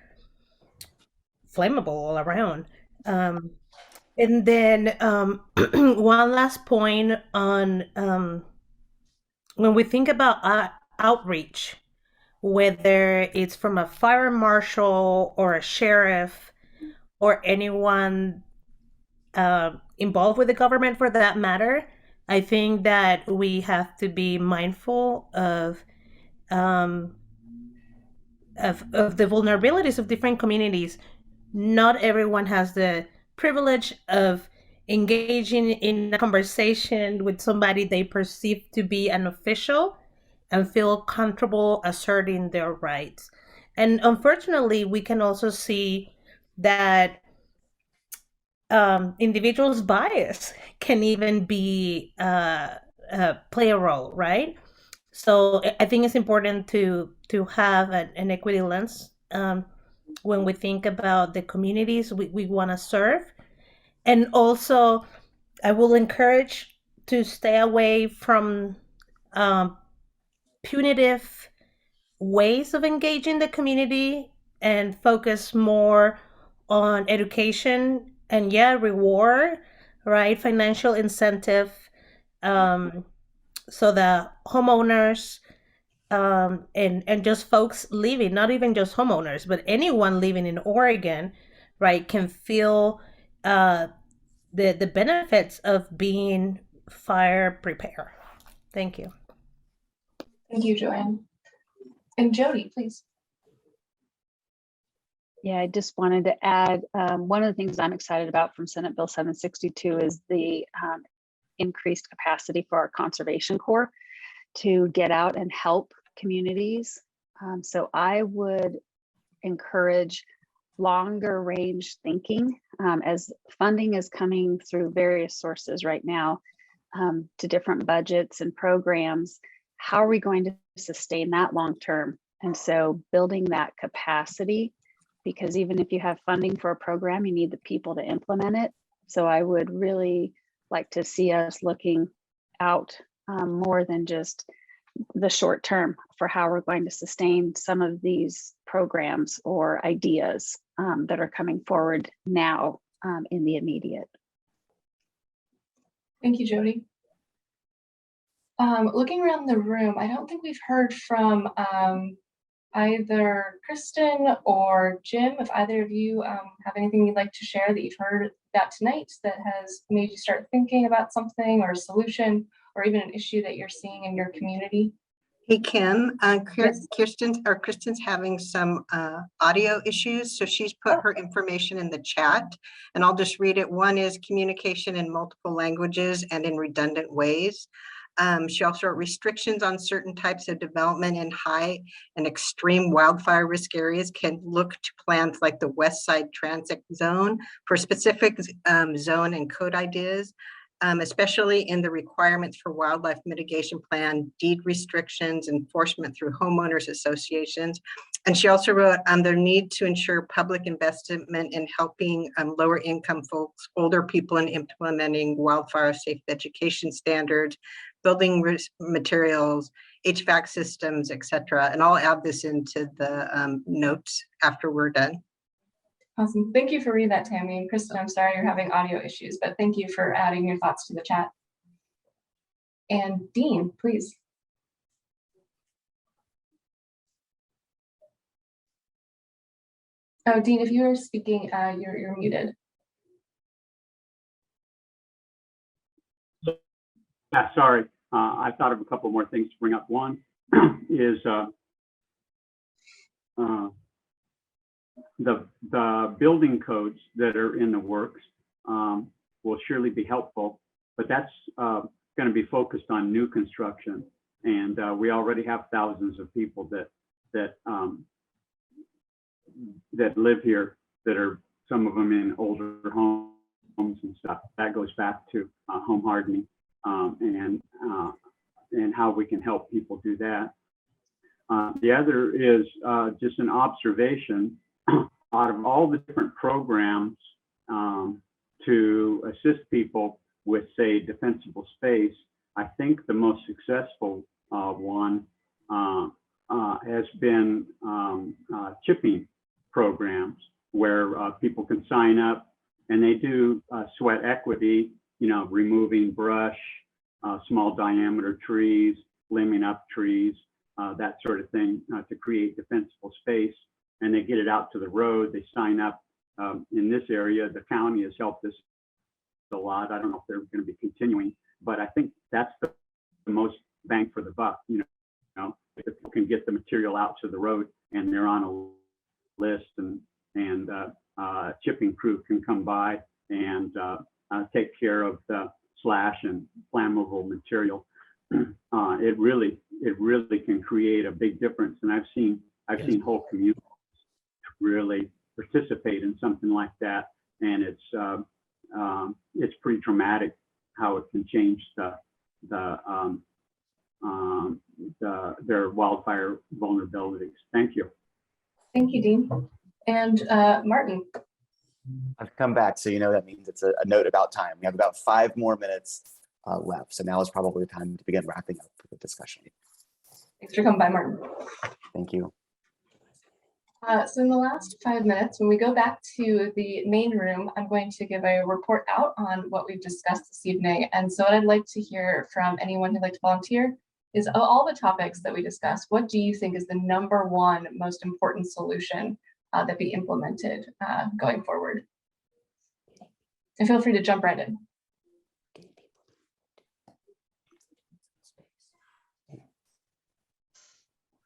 flammable all around. And then one last point on when we think about outreach, whether it's from a fire marshal or a sheriff or anyone involved with the government for that matter, I think that we have to be mindful of the vulnerabilities of different communities. Not everyone has the privilege of engaging in a conversation with somebody they perceive to be an official and feel comfortable asserting their rights. And unfortunately, we can also see that individuals' bias can even be play a role, right? So I think it's important to have an equity lens when we think about the communities we want to serve. And also, I will encourage to stay away from punitive ways of engaging the community and focus more on education and reward, right? Financial incentive, so the homeowners and just folks living, not even just homeowners, but anyone living in Oregon, right, can feel the benefits of being fire prepared. Thank you. Thank you, Joanne. And Jody, please. Yeah, I just wanted to add, one of the things I'm excited about from Senate Bill 762 is the increased capacity for our Conservation Corps to get out and help communities. So I would encourage longer range thinking as funding is coming through various sources right now to different budgets and programs. How are we going to sustain that long term? And so building that capacity, because even if you have funding for a program, you need the people to implement it. So I would really like to see us looking out more than just the short term for how we're going to sustain some of these programs or ideas that are coming forward now in the immediate. Thank you, Jody. Looking around the room, I don't think we've heard from either Kristen or Jim. If either of you have anything you'd like to share that you've heard about tonight that has made you start thinking about something or a solution or even an issue that you're seeing in your community. Hey, Kim, Kristen's having some audio issues, so she's put her information in the chat, and I'll just read it. One is communication in multiple languages and in redundant ways. She also wrote restrictions on certain types of development in high and extreme wildfire risk areas can look to plans like the West Side Transit Zone for specific zone and code ideas. Especially in the requirements for wildlife mitigation plan, deed restrictions, enforcement through homeowners associations. And she also wrote their need to ensure public investment in helping lower income folks, older people in implementing wildfire safe education standards, building materials, HVAC systems, etc. And I'll add this into the notes after we're done. Awesome. Thank you for reading that, Tammy. And Kristen, I'm sorry you're having audio issues, but thank you for adding your thoughts to the chat. And Dean, please. Oh, Dean, if you are speaking, you're muted. Yeah, sorry. I thought of a couple more things to bring up. One is the building codes that are in the works will surely be helpful, but that's going to be focused on new construction. And we already have thousands of people that live here, that are some of them in older homes and stuff. That goes back to home hardening and how we can help people do that. The other is just an observation. Out of all the different programs to assist people with, say, defensible space, I think the most successful one has been chipping programs, where people can sign up and they do sweat equity, removing brush, small diameter trees, limbing up trees, that sort of thing, to create defensible space. And they get it out to the road. They sign up. In this area, the county has helped us a lot. I don't know if they're going to be continuing, but I think that's the most bang for the buck. If people can get the material out to the road and they're on a list, and chipping crew can come by and take care of the slash and flammable material. It really can create a big difference. And I've seen whole communities really participate in something like that, and it's pretty dramatic how it can change their wildfire vulnerabilities. Thank you. Thank you, Dean. And Martin. I've come back, so that means it's a note about time. We have about 5 more minutes left, so now is probably the time to begin wrapping up the discussion. Thanks for coming by, Martin. Thank you. So in the last 5 minutes, when we go back to the main room, I'm going to give a report out on what we've discussed this evening. And so what I'd like to hear from anyone who'd like to volunteer is, of all the topics that we discussed, what do you think is the #1 most important solution that be implemented going forward? And feel free to jump right in.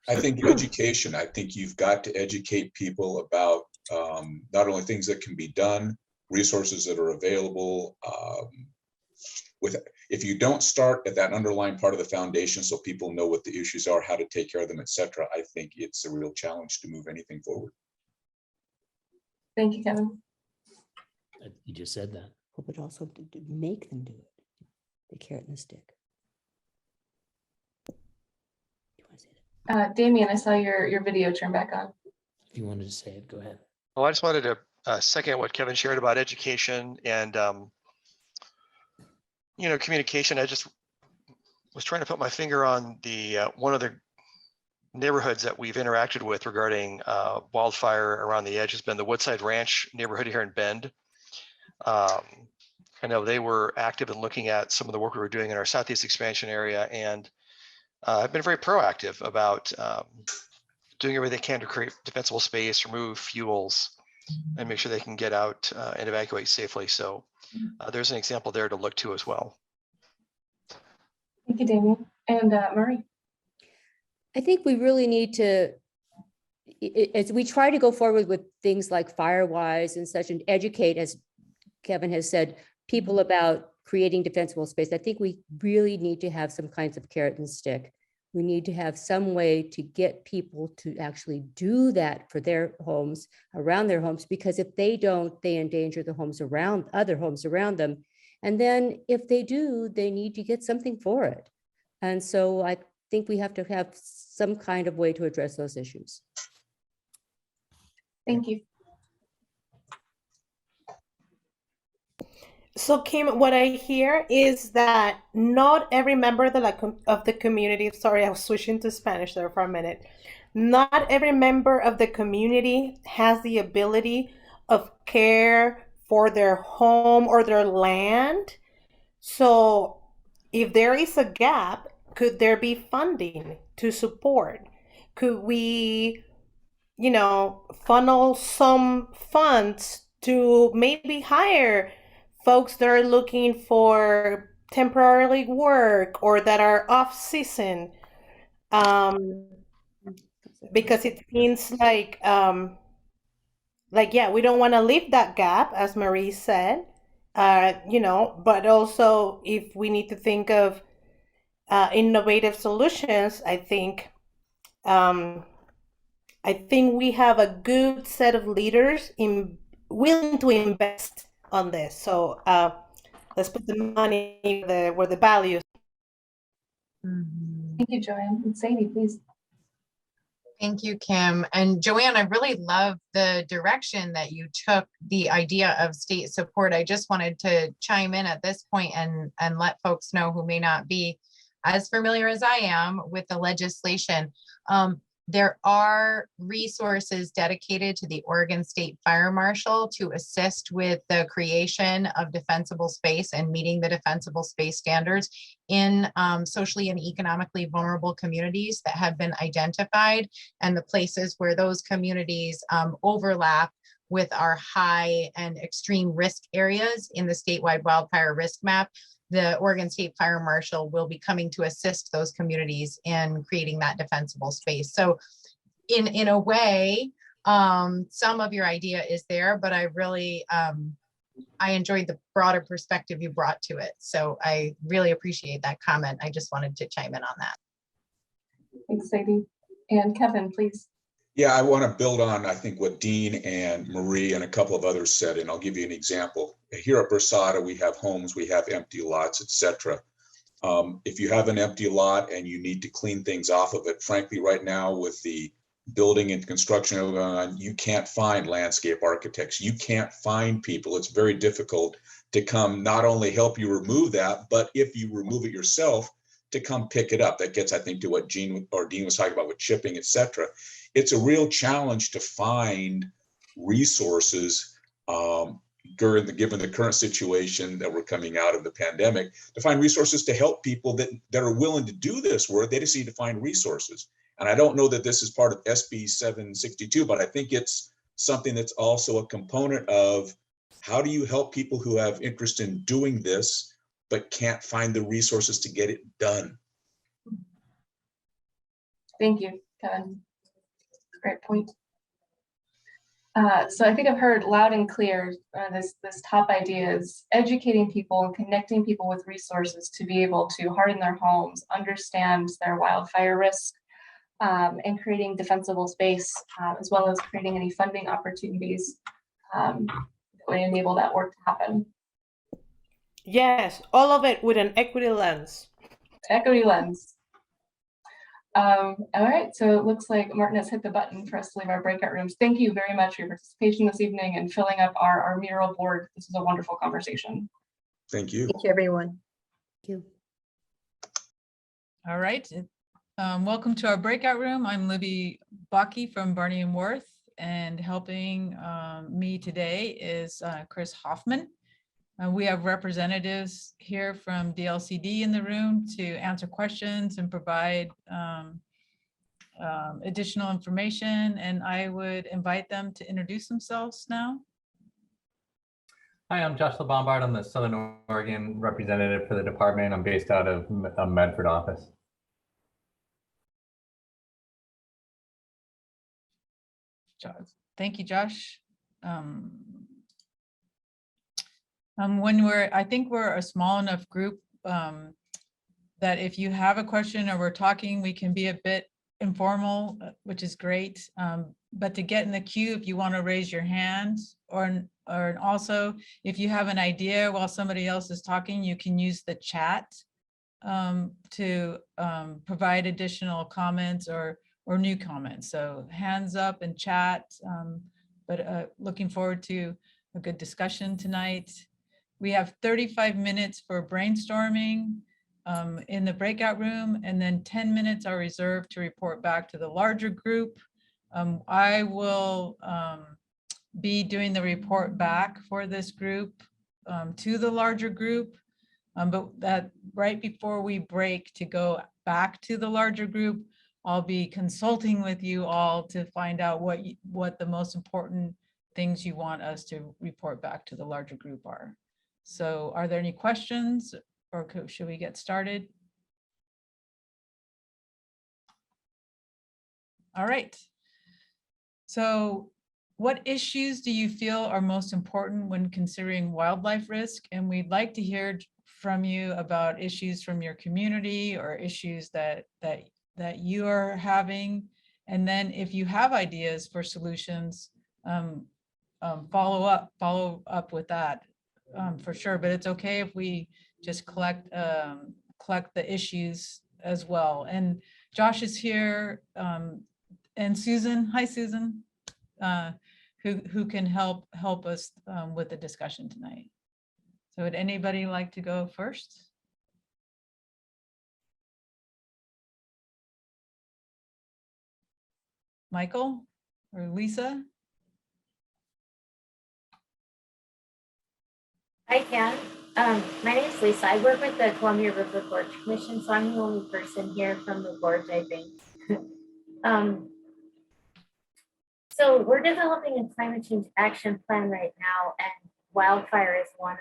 I think education. I think you've got to educate people about not only things that can be done, resources that are available. If you don't start at that underlying part of the foundation, so people know what the issues are, how to take care of them, etc., I think it's a real challenge to move anything forward. Thank you, Kevin. You just said that. Well, but also to make them do it. The carrot and the stick. Damian, I saw your video turn back on. If you wanted to say it, go ahead. Well, I just wanted to second what Kevin shared about education and communication. I just was trying to put my finger on the one of the neighborhoods that we've interacted with regarding wildfire around the edge has been the Woodside Ranch neighborhood here in Bend. I know they were active in looking at some of the work we were doing in our Southeast expansion area, and have been very proactive about doing everything they can to create defensible space, remove fuels, and make sure they can get out and evacuate safely. So there's an example there to look to as well. Thank you, Damian. And Marie. I think we really need to, as we try to go forward with things like Firewise and such, and educate, as Kevin has said, people about creating defensible space. I think we really need to have some kinds of carrot and stick. We need to have some way to get people to actually do that for their homes, around their homes, because if they don't, they endanger the homes around, other homes around them. And then if they do, they need to get something for it. And so I think we have to have some kind of way to address those issues. Thank you. So Kim, what I hear is that not every member of the community, sorry, I was switching to Spanish there for a minute. Not every member of the community has the ability of care for their home or their land. So if there is a gap, could there be funding to support? Could we, funnel some funds to maybe hire folks that are looking for temporarily work or that are off season? Because it seems like like, yeah, we don't want to leave that gap, as Marie said, but also if we need to think of innovative solutions, um, I think we have a good set of leaders willing to invest on this. So let's put the money where the value is. Thank you, Joanne. And Sadie, please. Thank you, Kim. And Joanne, I really love the direction that you took the idea of state support. I just wanted to chime in at this point and let folks know who may not be as familiar as I am with the legislation. There are resources dedicated to the Oregon State Fire Marshal to assist with the creation of defensible space and meeting the defensible space standards in socially and economically vulnerable communities that have been identified, and the places where those communities overlap with our high and extreme risk areas in the statewide wildfire risk map. The Oregon State Fire Marshal will be coming to assist those communities in creating that defensible space. So in a way, some of your idea is there, but I really, I enjoyed the broader perspective you brought to it. So I really appreciate that comment. I just wanted to chime in on that. Thanks, Sadie. And Kevin, please. Yeah, I want to build on, I think, what Dean and Marie and a couple of others said, and I'll give you an example. Here at Versada, we have homes, we have empty lots, etc. If you have an empty lot and you need to clean things off of it, frankly, right now with the building and construction going on, you can't find landscape architects. You can't find people. It's very difficult to come not only help you remove that, but if you remove it yourself, to come pick it up. That gets, I think, to what Dean was talking about with chipping, etc. It's a real challenge to find resources given the current situation that we're coming out of the pandemic, to find resources to help people that are willing to do this work. They just need to find resources. And I don't know that this is part of SB 762, but I think it's something that's also a component of how do you help people who have interest in doing this, but can't find the resources to get it done. Thank you, Kevin. Great point. So I think I've heard loud and clear this top idea is educating people and connecting people with resources to be able to harden their homes, understand their wildfire risk, and creating defensible space, as well as creating any funding opportunities that would enable that work to happen. Yes, all of it with an equity lens. Equity lens. All right, so it looks like Martin has hit the button for us to leave our breakout rooms. Thank you very much for your participation this evening and filling up our mural board. This was a wonderful conversation. Thank you. Thank you, everyone. Thank you. All right. Welcome to our breakout room. I'm Libby Bakke from Barney and Worth, and helping me today is Chris Hoffman. We have representatives here from DLCD in the room to answer questions and provide additional information, and I would invite them to introduce themselves now. Hi, I'm Joshua Bombard. I'm the Southern Oregon representative for the department. I'm based out of a Medford office. Thank you, Josh. I think we're a small enough group that if you have a question or we're talking, we can be a bit informal, which is great. But to get in the queue, if you want to raise your hand, or also if you have an idea while somebody else is talking, you can use the chat to provide additional comments or new comments. So hands up and chat, but looking forward to a good discussion tonight. We have 35 minutes for brainstorming in the breakout room, and then 10 minutes are reserved to report back to the larger group. I will be doing the report back for this group to the larger group, but that right before we break to go back to the larger group, I'll be consulting with you all to find out what the most important things you want us to report back to the larger group are. So are there any questions, or should we get started? All right. So what issues do you feel are most important when considering wildlife risk? And we'd like to hear from you about issues from your community or issues that you are having. And then if you have ideas for solutions, follow up with that for sure. But it's okay if we just collect the issues as well. And Josh is here, and Susan, hi Susan, who can help us with the discussion tonight. So would anybody like to go first? Michael or Lisa? I can. My name is Lisa. I work with the Columbia River Gorge Commission, so I'm the only person here from the gorge, I think. So we're developing a climate change action plan right now, and wildfire is one of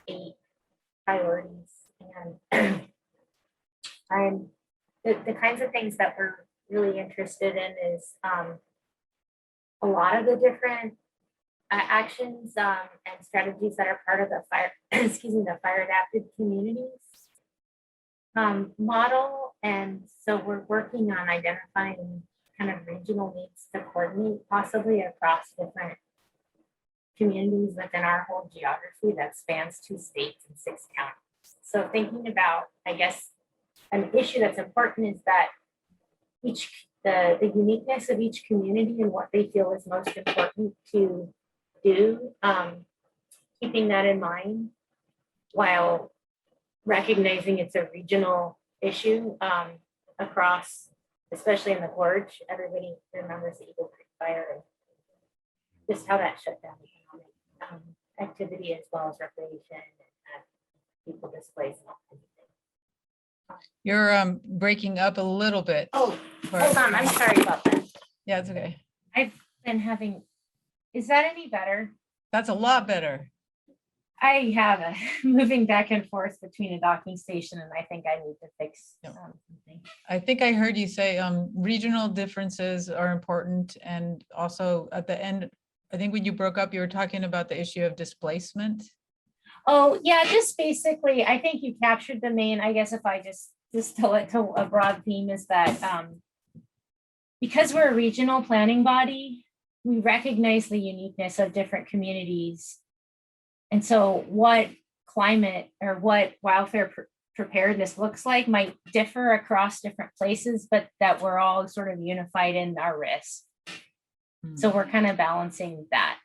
8 priorities. And the kinds of things that we're really interested in is a lot of the different actions and strategies that are part of the fire, the fire adapted communities model. And so we're working on identifying kind of regional needs to coordinate possibly across different communities within our whole geography that spans 2 states and 6 counties. So thinking about, I guess, an issue that's important is that the uniqueness of each community and what they feel is most important to do, keeping that in mind while recognizing it's a regional issue across, especially in the gorge. Everybody remembers the Eagle Creek fire and just how that shut down economic activity as well as recreation and people displaced. You're breaking up a little bit. Oh, hold on. I'm sorry about that. Yeah, it's okay. I've been having, is that any better? That's a lot better. I have a moving back and forth between a docking station, and I think I need to fix something. I think I heard you say regional differences are important. And also at the end, I think when you broke up, you were talking about the issue of displacement. Oh, yeah, just basically, I think you captured the main, I guess if I just distill it to a broad theme is that because we're a regional planning body, we recognize the uniqueness of different communities. And so what climate or what wildfire preparedness looks like might differ across different places, but that we're all sort of unified in our risk. So we're kind of balancing that.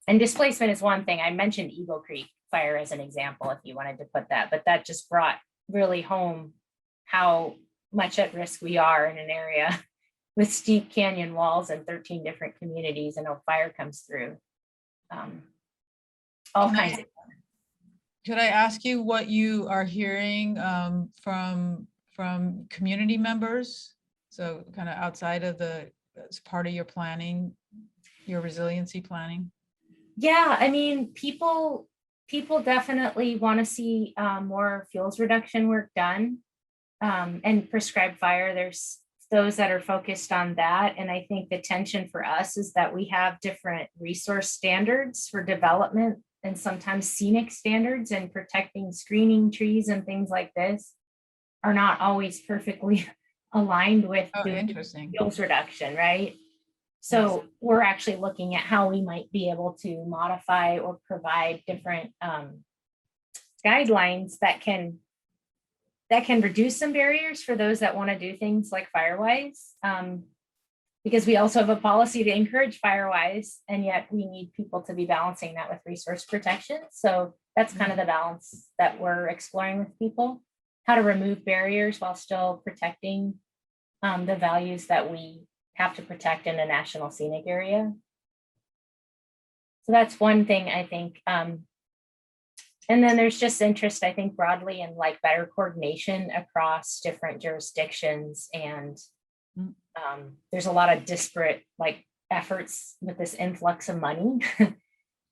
And displacement is one thing. I mentioned Eagle Creek fire as an example, if you wanted to put that, but that just brought really home how much at risk we are in an area with steep canyon walls and 13 different communities, and a fire comes through. All kinds of. Could I ask you what you are hearing from community members? So kind of outside of as part of your planning, your resiliency planning? Yeah, I mean, people definitely want to see more fuels reduction work done and prescribed fire. There's those that are focused on that. And I think the tension for us is that we have different resource standards for development and sometimes scenic standards, and protecting screening trees and things like this are not always perfectly aligned with the fuels reduction, right? So we're actually looking at how we might be able to modify or provide different guidelines that can reduce some barriers for those that want to do things like Firewise. Because we also have a policy to encourage Firewise, and yet we need people to be balancing that with resource protection. So that's kind of the balance that we're exploring with people, how to remove barriers while still protecting the values that we have to protect in a national scenic area. So that's one thing I think. And then there's just interest, I think, broadly in like better coordination across different jurisdictions. And there's a lot of disparate like efforts with this influx of money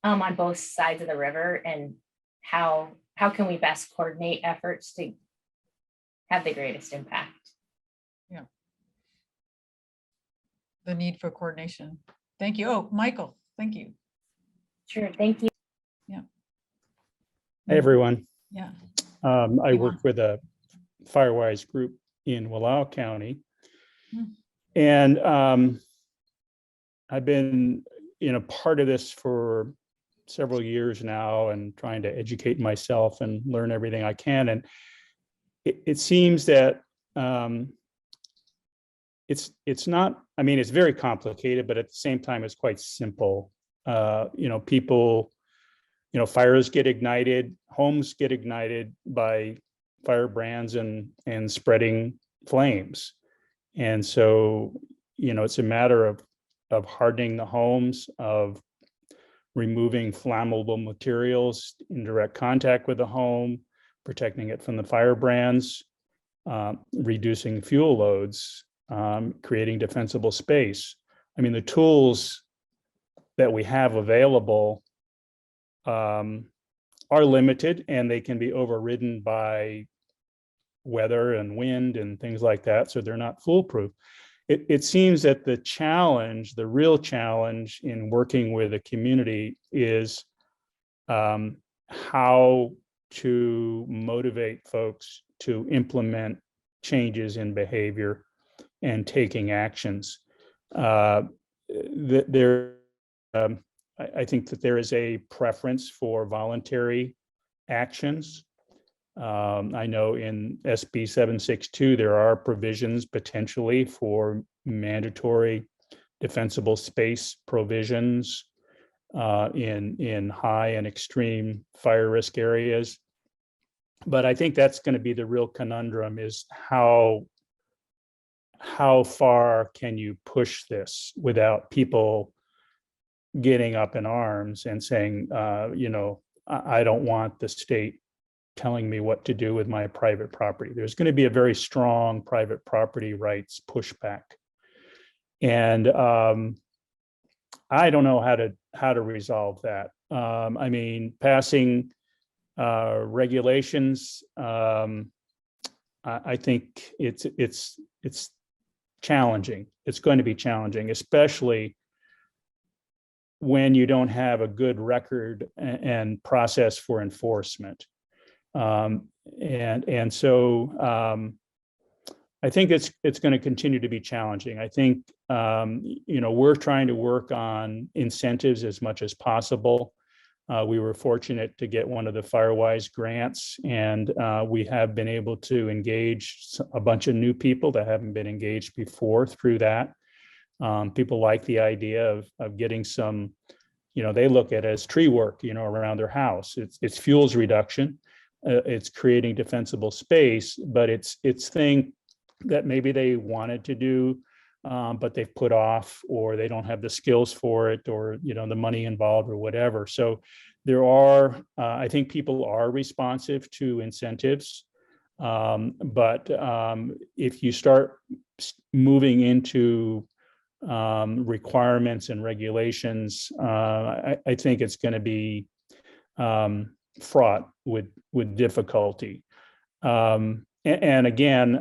on both sides of the river, and how can we best coordinate efforts to have the greatest impact? Yeah. The need for coordination. Thank you. Oh, Michael, thank you. Sure, thank you. Yeah. Hey, everyone. Yeah. I You work want- with a Firewise group in Wallowa County. Hmm. And I've been, part of this for several years now and trying to educate myself and learn everything I can. And it seems that it's not, I mean, it's very complicated, but at the same time, it's quite simple. People, fires get ignited, homes get ignited by firebrands and spreading flames. And so, it's a matter of hardening the homes, of removing flammable materials in direct contact with the home, protecting it from the firebrands, reducing fuel loads, creating defensible space. I mean, the tools that we have available are limited, and they can be overridden by weather and wind and things like that. So they're not foolproof. It seems that the real challenge in working with a community is how to motivate folks to implement changes in behavior and taking actions. I think that there is a preference for voluntary actions. I know in SB 762, there are provisions potentially for mandatory defensible space provisions in high and extreme fire risk areas. But I think that's going to be the real conundrum, is how far can you push this without people getting up in arms and saying, I don't want the state telling me what to do with my private property. There's going to be a very strong private property rights pushback. And I don't know how to resolve that. I mean, passing regulations, I think it's challenging. It's going to be challenging, especially when you don't have a good record and process for enforcement. And so I think it's going to continue to be challenging. I think, we're trying to work on incentives as much as possible. We were fortunate to get one of the Firewise grants, and we have been able to engage a bunch of new people that haven't been engaged before through that. People like the idea of getting some, they look at it as tree work, around their house. It's fuels reduction. It's creating defensible space, but it's thing that maybe they wanted to do, but they've put off, or they don't have the skills for it, or the money involved, or whatever. So there are, I think people are responsive to incentives, but if you start moving into requirements and regulations, I think it's going to be fraught with difficulty. And again,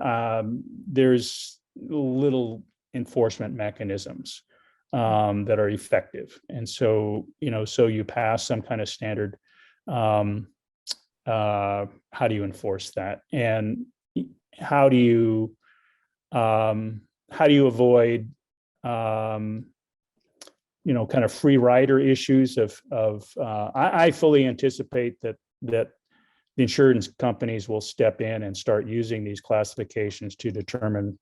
there's little enforcement mechanisms that are effective. And so, so you pass some kind of standard, how do you enforce that? And how do you avoid, kind of free rider issues I fully anticipate that the insurance companies will step in and start using these classifications to determine,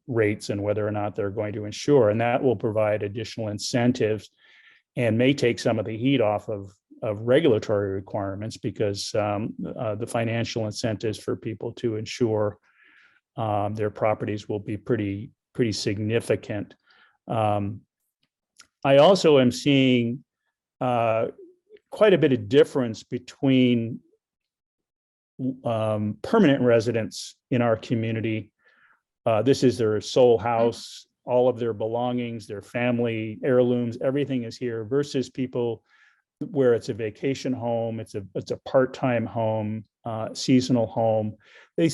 rates and whether or not they're going to insure. And that will provide additional incentives and may take some of the heat off of regulatory requirements, because the financial incentives for people to insure their properties will be pretty significant. I also am seeing quite a bit of difference between permanent residents in our community. This is their sole house, all of their belongings, their family heirlooms, everything is here, versus people where it's a vacation home, it's a part-time home, seasonal home. They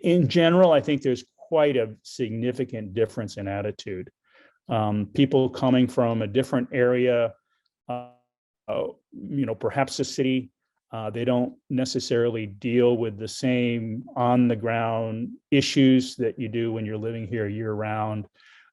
in general, I think there's quite a significant difference in attitude. People coming from a different area, perhaps a city, they don't necessarily deal with the same on the ground issues that you do when you're living here year round.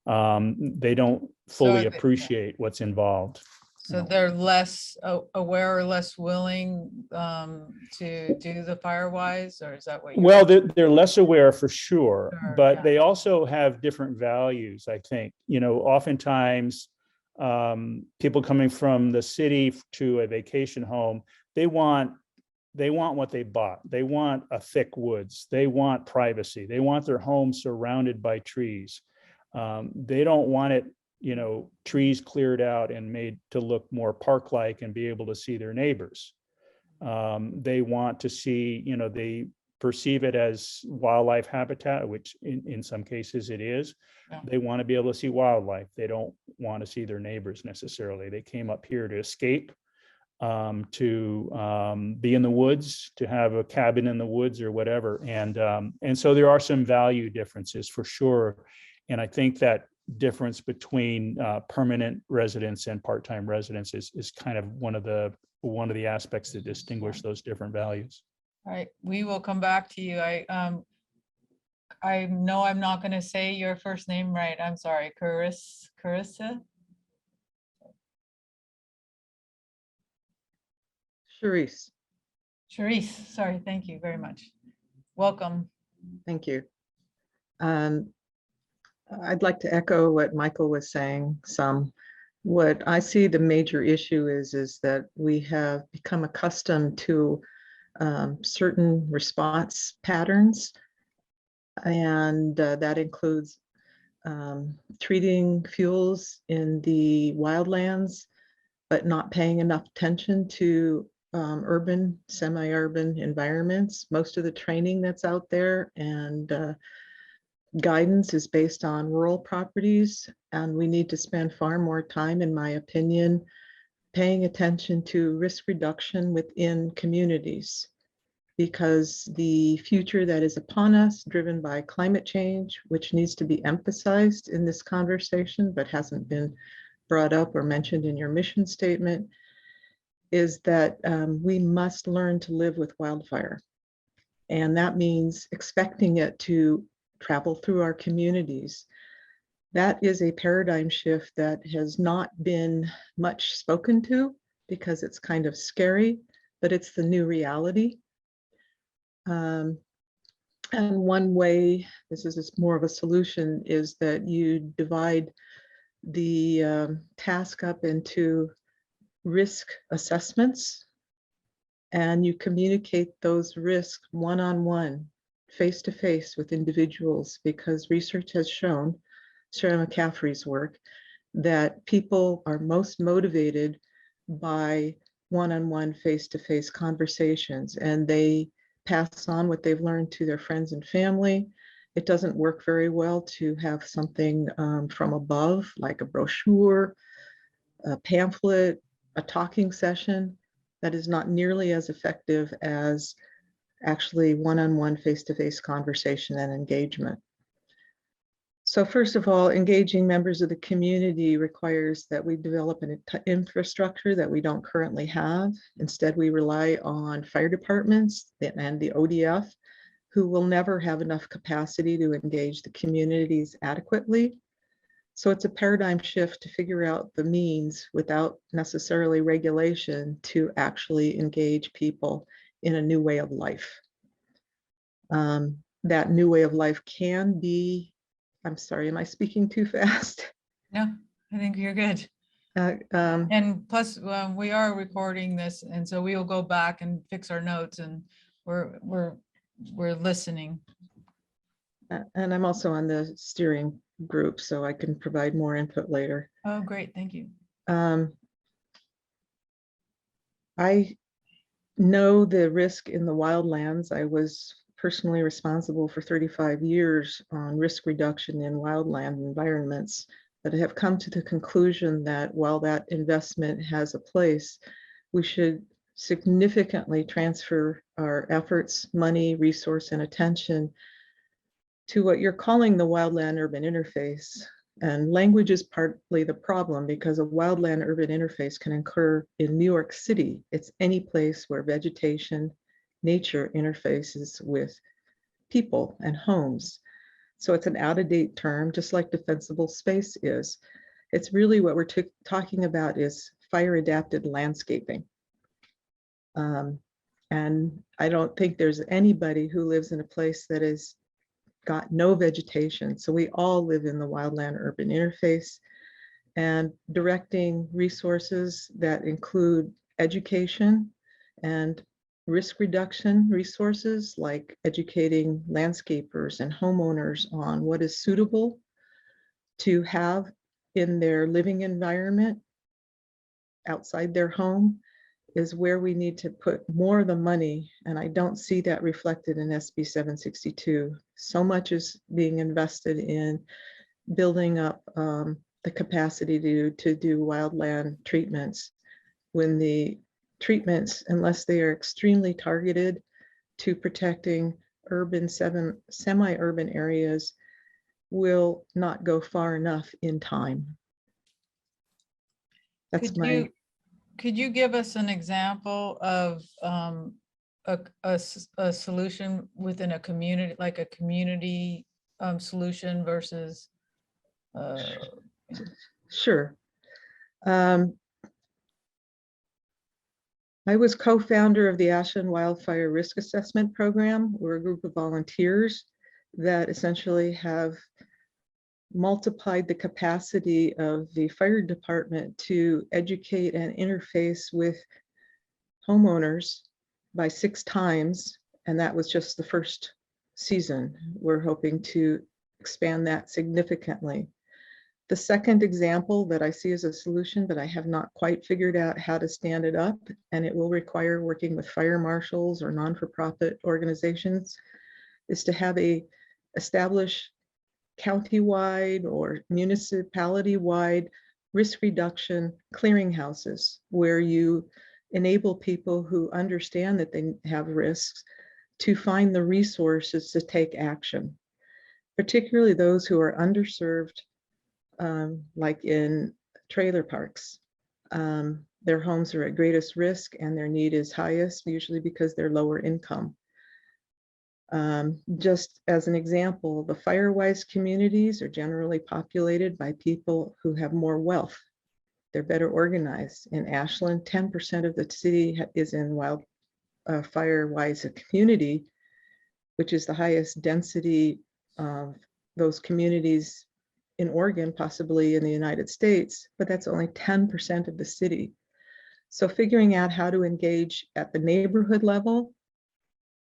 They don't fully appreciate what's involved. So they're less aware or less willing to do the Firewise, or is that what you're Well, saying? they're less aware for sure, but yeah. they also have different values, I think. Oftentimes people coming from the city to a vacation home, they want what they bought. They want a thick woods. They want privacy. They want their home surrounded by trees. They don't want it, trees cleared out and made to look more park-like and be able to see their neighbors. They want to see, they perceive it as wildlife habitat, which in some cases it is. Yeah. They want to be able to see wildlife. They don't want to see their neighbors necessarily. They came up here to escape, to be in the woods, to have a cabin in the woods or whatever. And so there are some value differences for sure. And I think that difference between permanent residents and part-time residents is kind of one of the aspects that distinguish those different values. All right, we will come back to you. I know I'm not going to say your first name right. I'm sorry, Carissa. Charisse, sorry, thank you very much. Welcome. Thank you. I'd like to echo what Michael was saying some. What I see the major issue is that we have become accustomed to certain response patterns, and that includes treating fuels in the wildlands, but not paying enough attention to urban, semi-urban environments. Most of the training that's out there and guidance is based on rural properties, and we need to spend far more time, in my opinion, paying attention to risk reduction within communities, because the future that is upon us, driven by climate change, which needs to be emphasized in this conversation but hasn't been brought up or mentioned in your mission statement, is that we must learn to live with wildfire. And that means expecting it to travel through our communities. That is a paradigm shift that has not been much spoken to because it's kind of scary, but it's the new reality. And one way, this is more of a solution, is that you divide the task up into risk assessments, and you communicate those risks one-on-one, face-to-face with individuals, because research has shown, Sarah McCaffrey's work, that people are most motivated by one-on-one, face-to-face conversations, and they pass on what they've learned to their friends and family. It doesn't work very well to have something from above, like a brochure, a pamphlet, a talking session. That is not nearly as effective as actually one-on-one, face-to-face conversation and engagement. So first of all, engaging members of the community requires that we develop an infrastructure that we don't currently have. Instead, we rely on fire departments and the ODF, who will never have enough capacity to engage the communities adequately. So it's a paradigm shift to figure out the means, without necessarily regulation, to actually engage people in a new way of life. That new way of life can be, I'm sorry, am I speaking too fast? No, I think you're good. And plus, we are recording this, and so we will go back and fix our notes, and we're listening. And I'm also on the steering group, so I can provide more input later. Oh, great, thank you. I know the risk in the wildlands. I was personally responsible for 35 years on risk reduction in wildland environments, but I have come to the conclusion that while that investment has a place, we should significantly transfer our efforts, money, resource, and attention to what you're calling the wildland urban interface. And language is partly the problem because a wildland urban interface can occur in New York City. It's any place where vegetation, nature interfaces with people and homes. So it's an out-of-date term, just like defensible space is. It's really what we're talking about is fire-adapted landscaping. And I don't think there's anybody who lives in a place that has got no vegetation. So we all live in the wildland urban interface, and directing resources that include education and risk reduction resources, like educating landscapers and homeowners on what is suitable to have in their living environment outside their home, is where we need to put more of the money. And I don't see that reflected in SB 762. So much is being invested in building up the capacity to do wildland treatments, when the treatments, unless they are extremely targeted to protecting urban semi-urban areas, will not go far enough in time. That's Could you give us an example of a solution within a community, like a community solution versus? Sure. I was co-founder of the Ashland Wildfire Risk Assessment Program. We're a group of volunteers that essentially have multiplied the capacity of the fire department to educate and interface with homeowners by 6 times. And that was just the first season. We're hoping to expand that significantly. The second example that I see as a solution, but I have not quite figured out how to stand it up, and it will require working with fire marshals or non-for-profit organizations, is to have establish county-wide or municipality-wide risk reduction clearinghouses, where you enable people who understand that they have risks to find the resources to take action, particularly those who are underserved, like in trailer parks. Their homes are at greatest risk and their need is highest, usually because they're lower income. Just as an example, the fire-wise communities are generally populated by people who have more wealth. They're better organized. In Ashland, 10% of the city is in fire-wise community, which is the highest density of those communities in Oregon, possibly in the United States, but that's only 10% of the city. So figuring out how to engage at the neighborhood level,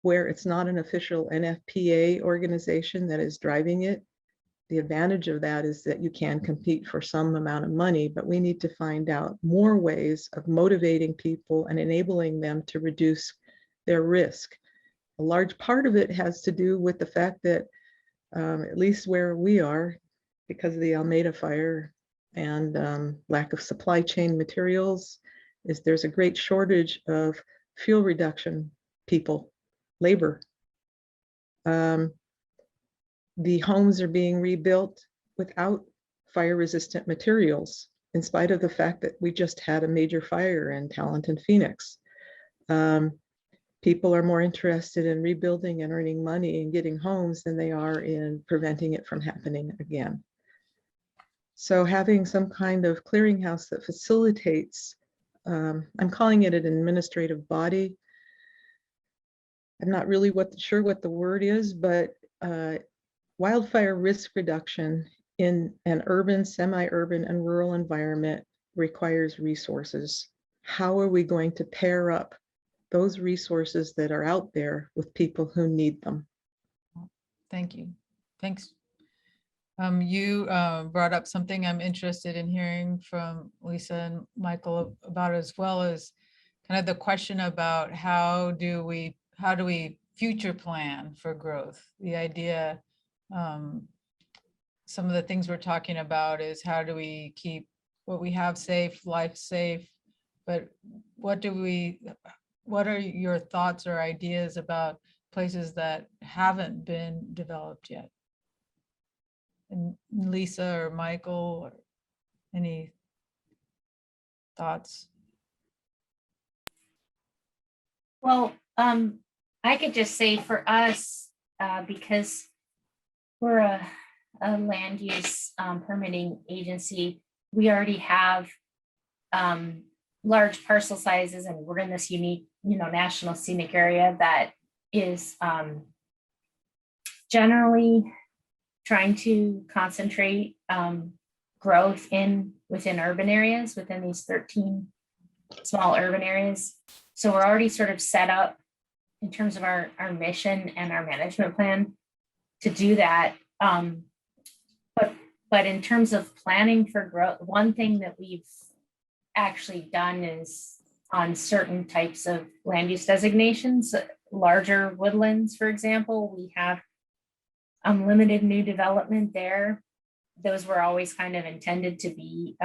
where it's not an official NFPA organization that is driving it. The advantage of that is that you can compete for some amount of money, but we need to find out more ways of motivating people and enabling them to reduce their risk. A large part of it has to do with the fact that, at least where we are, because of the Almeida fire and lack of supply chain materials, is there's a great shortage of fuel reduction people, labor. The homes are being rebuilt without fire resistant materials, in spite of the fact that we just had a major fire in Talent and Phoenix. People are more interested in rebuilding and earning money and getting homes than they are in preventing it from happening again. So having some kind of clearinghouse that facilitates, I'm calling it an administrative body. I'm not really sure what the word is, but wildfire risk reduction in an urban, semi-urban, and rural environment requires resources. How are we going to pair up those resources that are out there with people who need them? Thank you. Thanks. You brought up something I'm interested in hearing from Lisa and Michael about, as well as kind of the question about how do we future plan for growth? The idea, some of the things we're talking about is how do we keep what we have safe, life safe, but what are your thoughts or ideas about places that haven't been developed yet? And Lisa or Michael, or any thoughts? Well, I could just say for us, because we're a land use permitting agency, we already have large parcel sizes, and we're in this unique, national scenic area that is generally trying to concentrate growth within urban areas, within these 13 small urban areas. So we're already sort of set up in terms of our mission and our management plan to do that. But in terms of planning for growth, one thing that we've actually done is on certain types of land use designations, larger woodlands, for example, we have limited new development there. Those were always kind of intended to be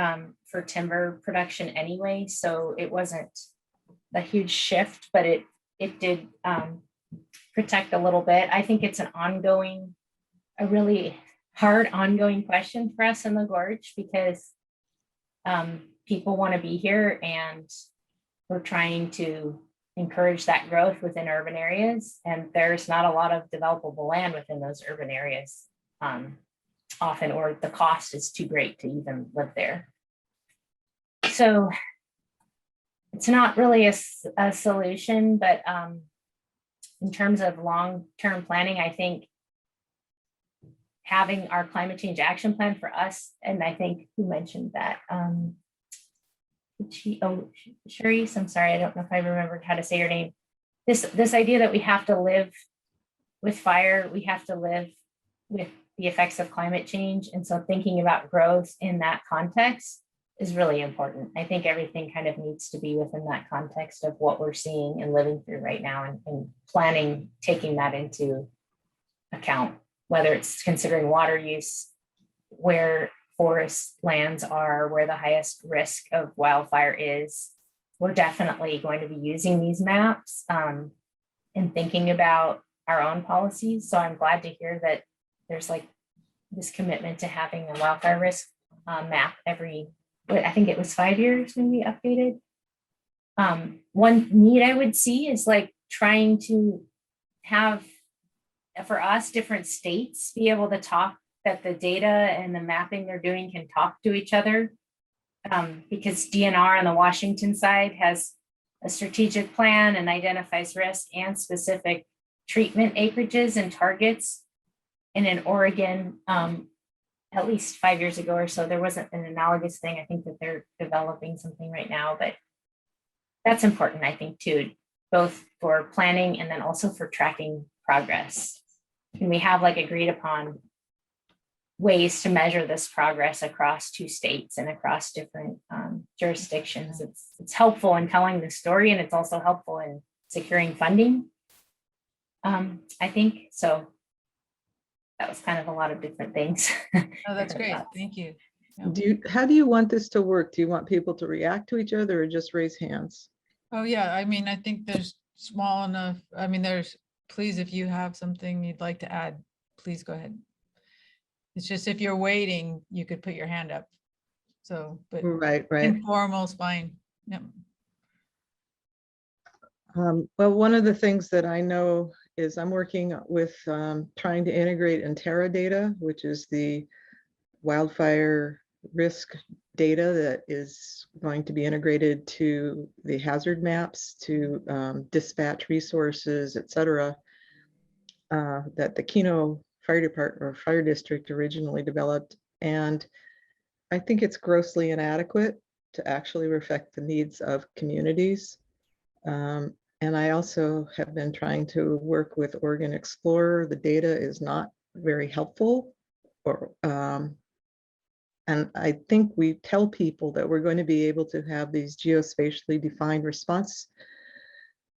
for timber production anyway, so it wasn't a huge shift, but it did protect a little bit. I think it's a really hard ongoing question for us in the gorge, because people want to be here, and we're trying to encourage that growth within urban areas, and there's not a lot of developable land within those urban areas often, or the cost is too great to even live there. So it's not really a solution, but in terms of long-term planning, I think having our climate change action plan for us, and I think you mentioned that, Cherise, I'm sorry, I don't know if I remembered how to say your name. This idea that we have to live with fire, we have to live with the effects of climate change. And so thinking about growth in that context is really important. I think everything kind of needs to be within that context of what we're seeing and living through right now, and planning, taking that into account, whether it's considering water use, where forest lands are, where the highest risk of wildfire is. We're definitely going to be using these maps and thinking about our own policies. So I'm glad to hear that there's like this commitment to having a wildfire risk map I think it was 5 years when we updated. One need I would see is like trying to have, for us, different states be able to talk, that the data and the mapping they're doing can talk to each other. Because DNR on the Washington side has a strategic plan and identifies risk and specific treatment acreages and targets. And in Oregon, at least 5 years ago or so, there wasn't an analogous thing. I think that they're developing something right now, but that's important, I think, too, both for planning and then also for tracking progress. And we have like agreed upon ways to measure this progress across 2 states and across different jurisdictions. It's helpful in telling the story, and it's also helpful in securing funding. I think so. That was kind of a lot of different things. Oh, that's great. Thank you. How do you want this to work? Do you want people to react to each other or just raise hands? Oh, yeah. I mean, I think there's small enough. I mean, please, if you have something you'd like to add, please go ahead. It's just if you're waiting, you could put your hand up. So, but right. Informal is fine. Yep. Well, one of the things that I know is I'm working with trying to integrate Interra data, which is the wildfire risk data that is going to be integrated to the hazard maps, to dispatch resources, et cetera, that the Keno Fire Department or Fire District originally developed. And I think it's grossly inadequate to actually reflect the needs of communities. And I also have been trying to work with Oregon Explorer. The data is not very helpful, and I think we tell people that we're going to be able to have these geospatially defined response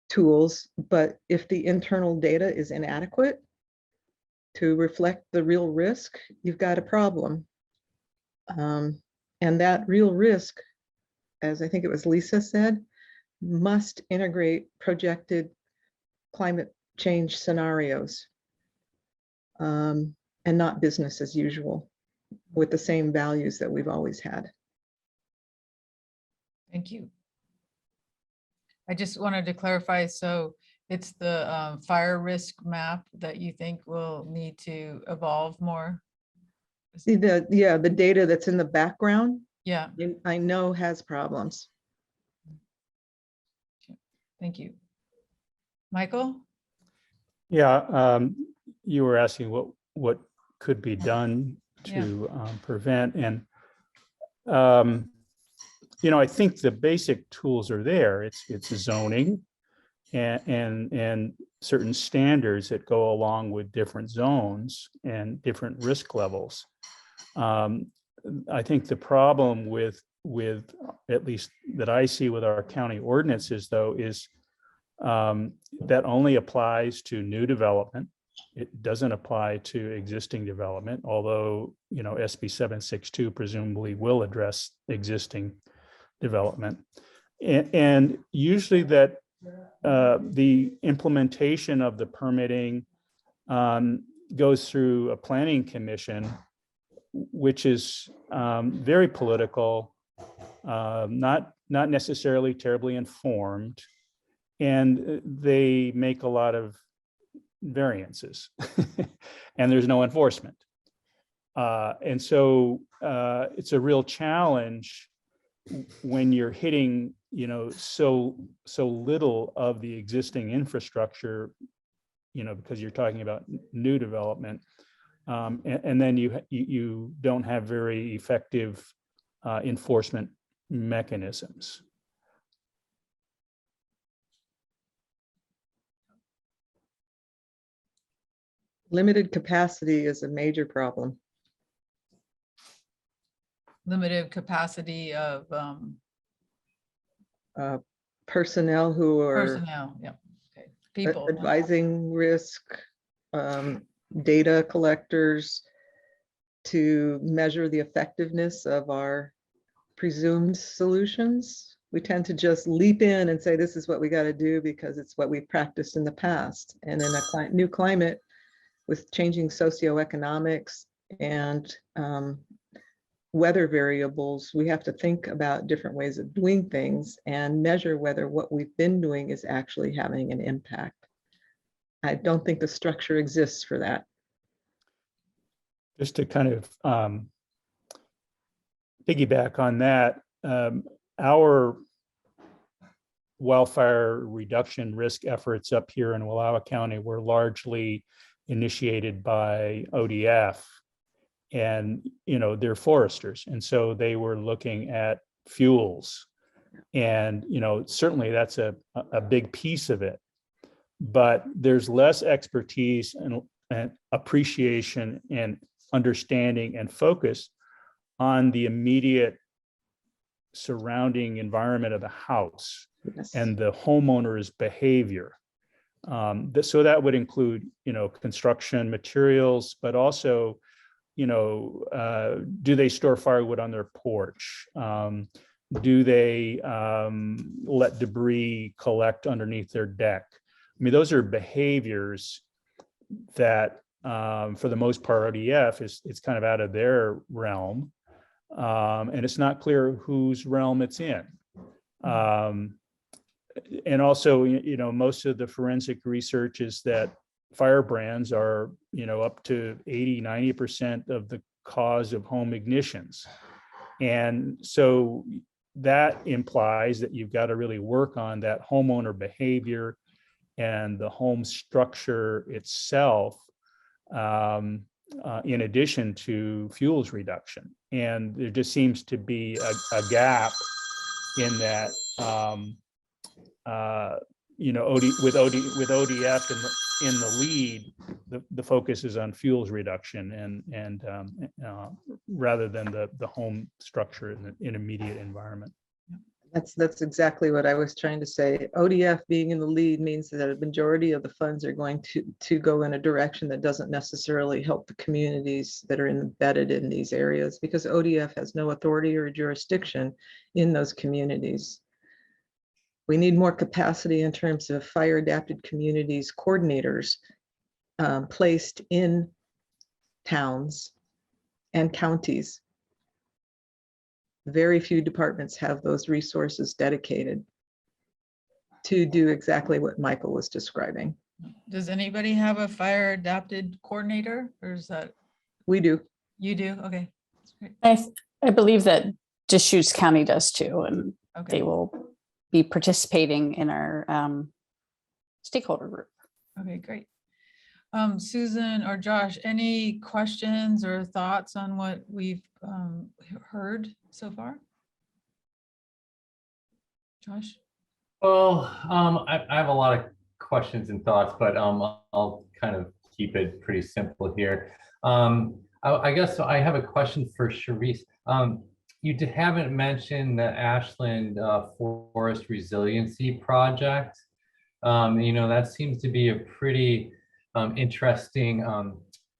tools, but if the internal data is inadequate to reflect the real risk, you've got a problem. And that real risk, as I think it was Lisa said, must integrate projected climate change scenarios and not business as usual. with the same values that we've always had. Thank you. I just wanted to clarify, so it's the fire risk map that you think will need to evolve more? See the data that's in the background, Yeah, I know has problems. thank you. Michael? Yeah, you were asking what could be done to prevent, and I think the basic tools are there. It's zoning and certain standards that go along with different zones and different risk levels. I think the problem with at least that I see with our county ordinances, though, is that only applies to new development. It doesn't apply to existing development, although SB 762 presumably will address existing development. And usually that the implementation of the permitting goes through a planning commission, which is very political, not necessarily terribly informed, and they make a lot of variances and there's no enforcement. And so it's a real challenge when you're hitting, so little of the existing infrastructure, because you're talking about new development. And then you don't have very effective enforcement mechanisms. Limited capacity is a major problem. Limited capacity of personnel who are personnel, yeah, okay, people. Advising risk, data collectors to measure the effectiveness of our presumed solutions. We tend to just leap in and say, this is what we got to do because it's what we've practiced in the past. And in a new climate with changing socioeconomics and weather variables, we have to think about different ways of doing things and measure whether what we've been doing is actually having an impact. I don't think the structure exists for that. Just to kind of piggyback on that, our wildfire reduction risk efforts up here in Wallowa County were largely initiated by ODF, and they're foresters, and so they were looking at fuels, and certainly that's a big piece of it, but there's less expertise and appreciation and understanding and focus on the immediate surrounding environment of the house. Yes. And the homeowner's behavior. So that would include, construction materials, but also, do they store firewood on their porch? Do they let debris collect underneath their deck? I mean, those are behaviors that, for the most part, ODF it's kind of out of their realm, and it's not clear whose realm it's in. And also, most of the forensic research is that firebrands are, up to 80–90% of the cause of home ignitions. And so that implies that you've got to really work on that homeowner behavior and the home structure itself, in addition to fuels reduction. And there just seems to be a gap in that. With ODF in the lead, the focus is on fuels reduction and rather than the home structure in the immediate environment. That's exactly what I was trying to say. ODF being in the lead means that a majority of the funds are going to go in a direction that doesn't necessarily help the communities that are embedded in these areas, because ODF has no authority or jurisdiction in those communities. We need more capacity in terms of fire adapted communities coordinators placed in towns and counties. Very few departments have those resources dedicated to do exactly what Michael was describing. Does anybody have a fire adapted coordinator, or is that? We do. You do? Okay. That's great. I believe that Deschutes County does too, and Okay. they will be participating in our stakeholder group. Okay, great. Susan or Josh, any questions or thoughts on what we've heard so far? Josh? Well, I have a lot of questions and thoughts, but I'll kind of keep it pretty simple here. I guess I have a question for Sharice. You haven't mentioned the Ashland Forest Resiliency Project. That seems to be a pretty interesting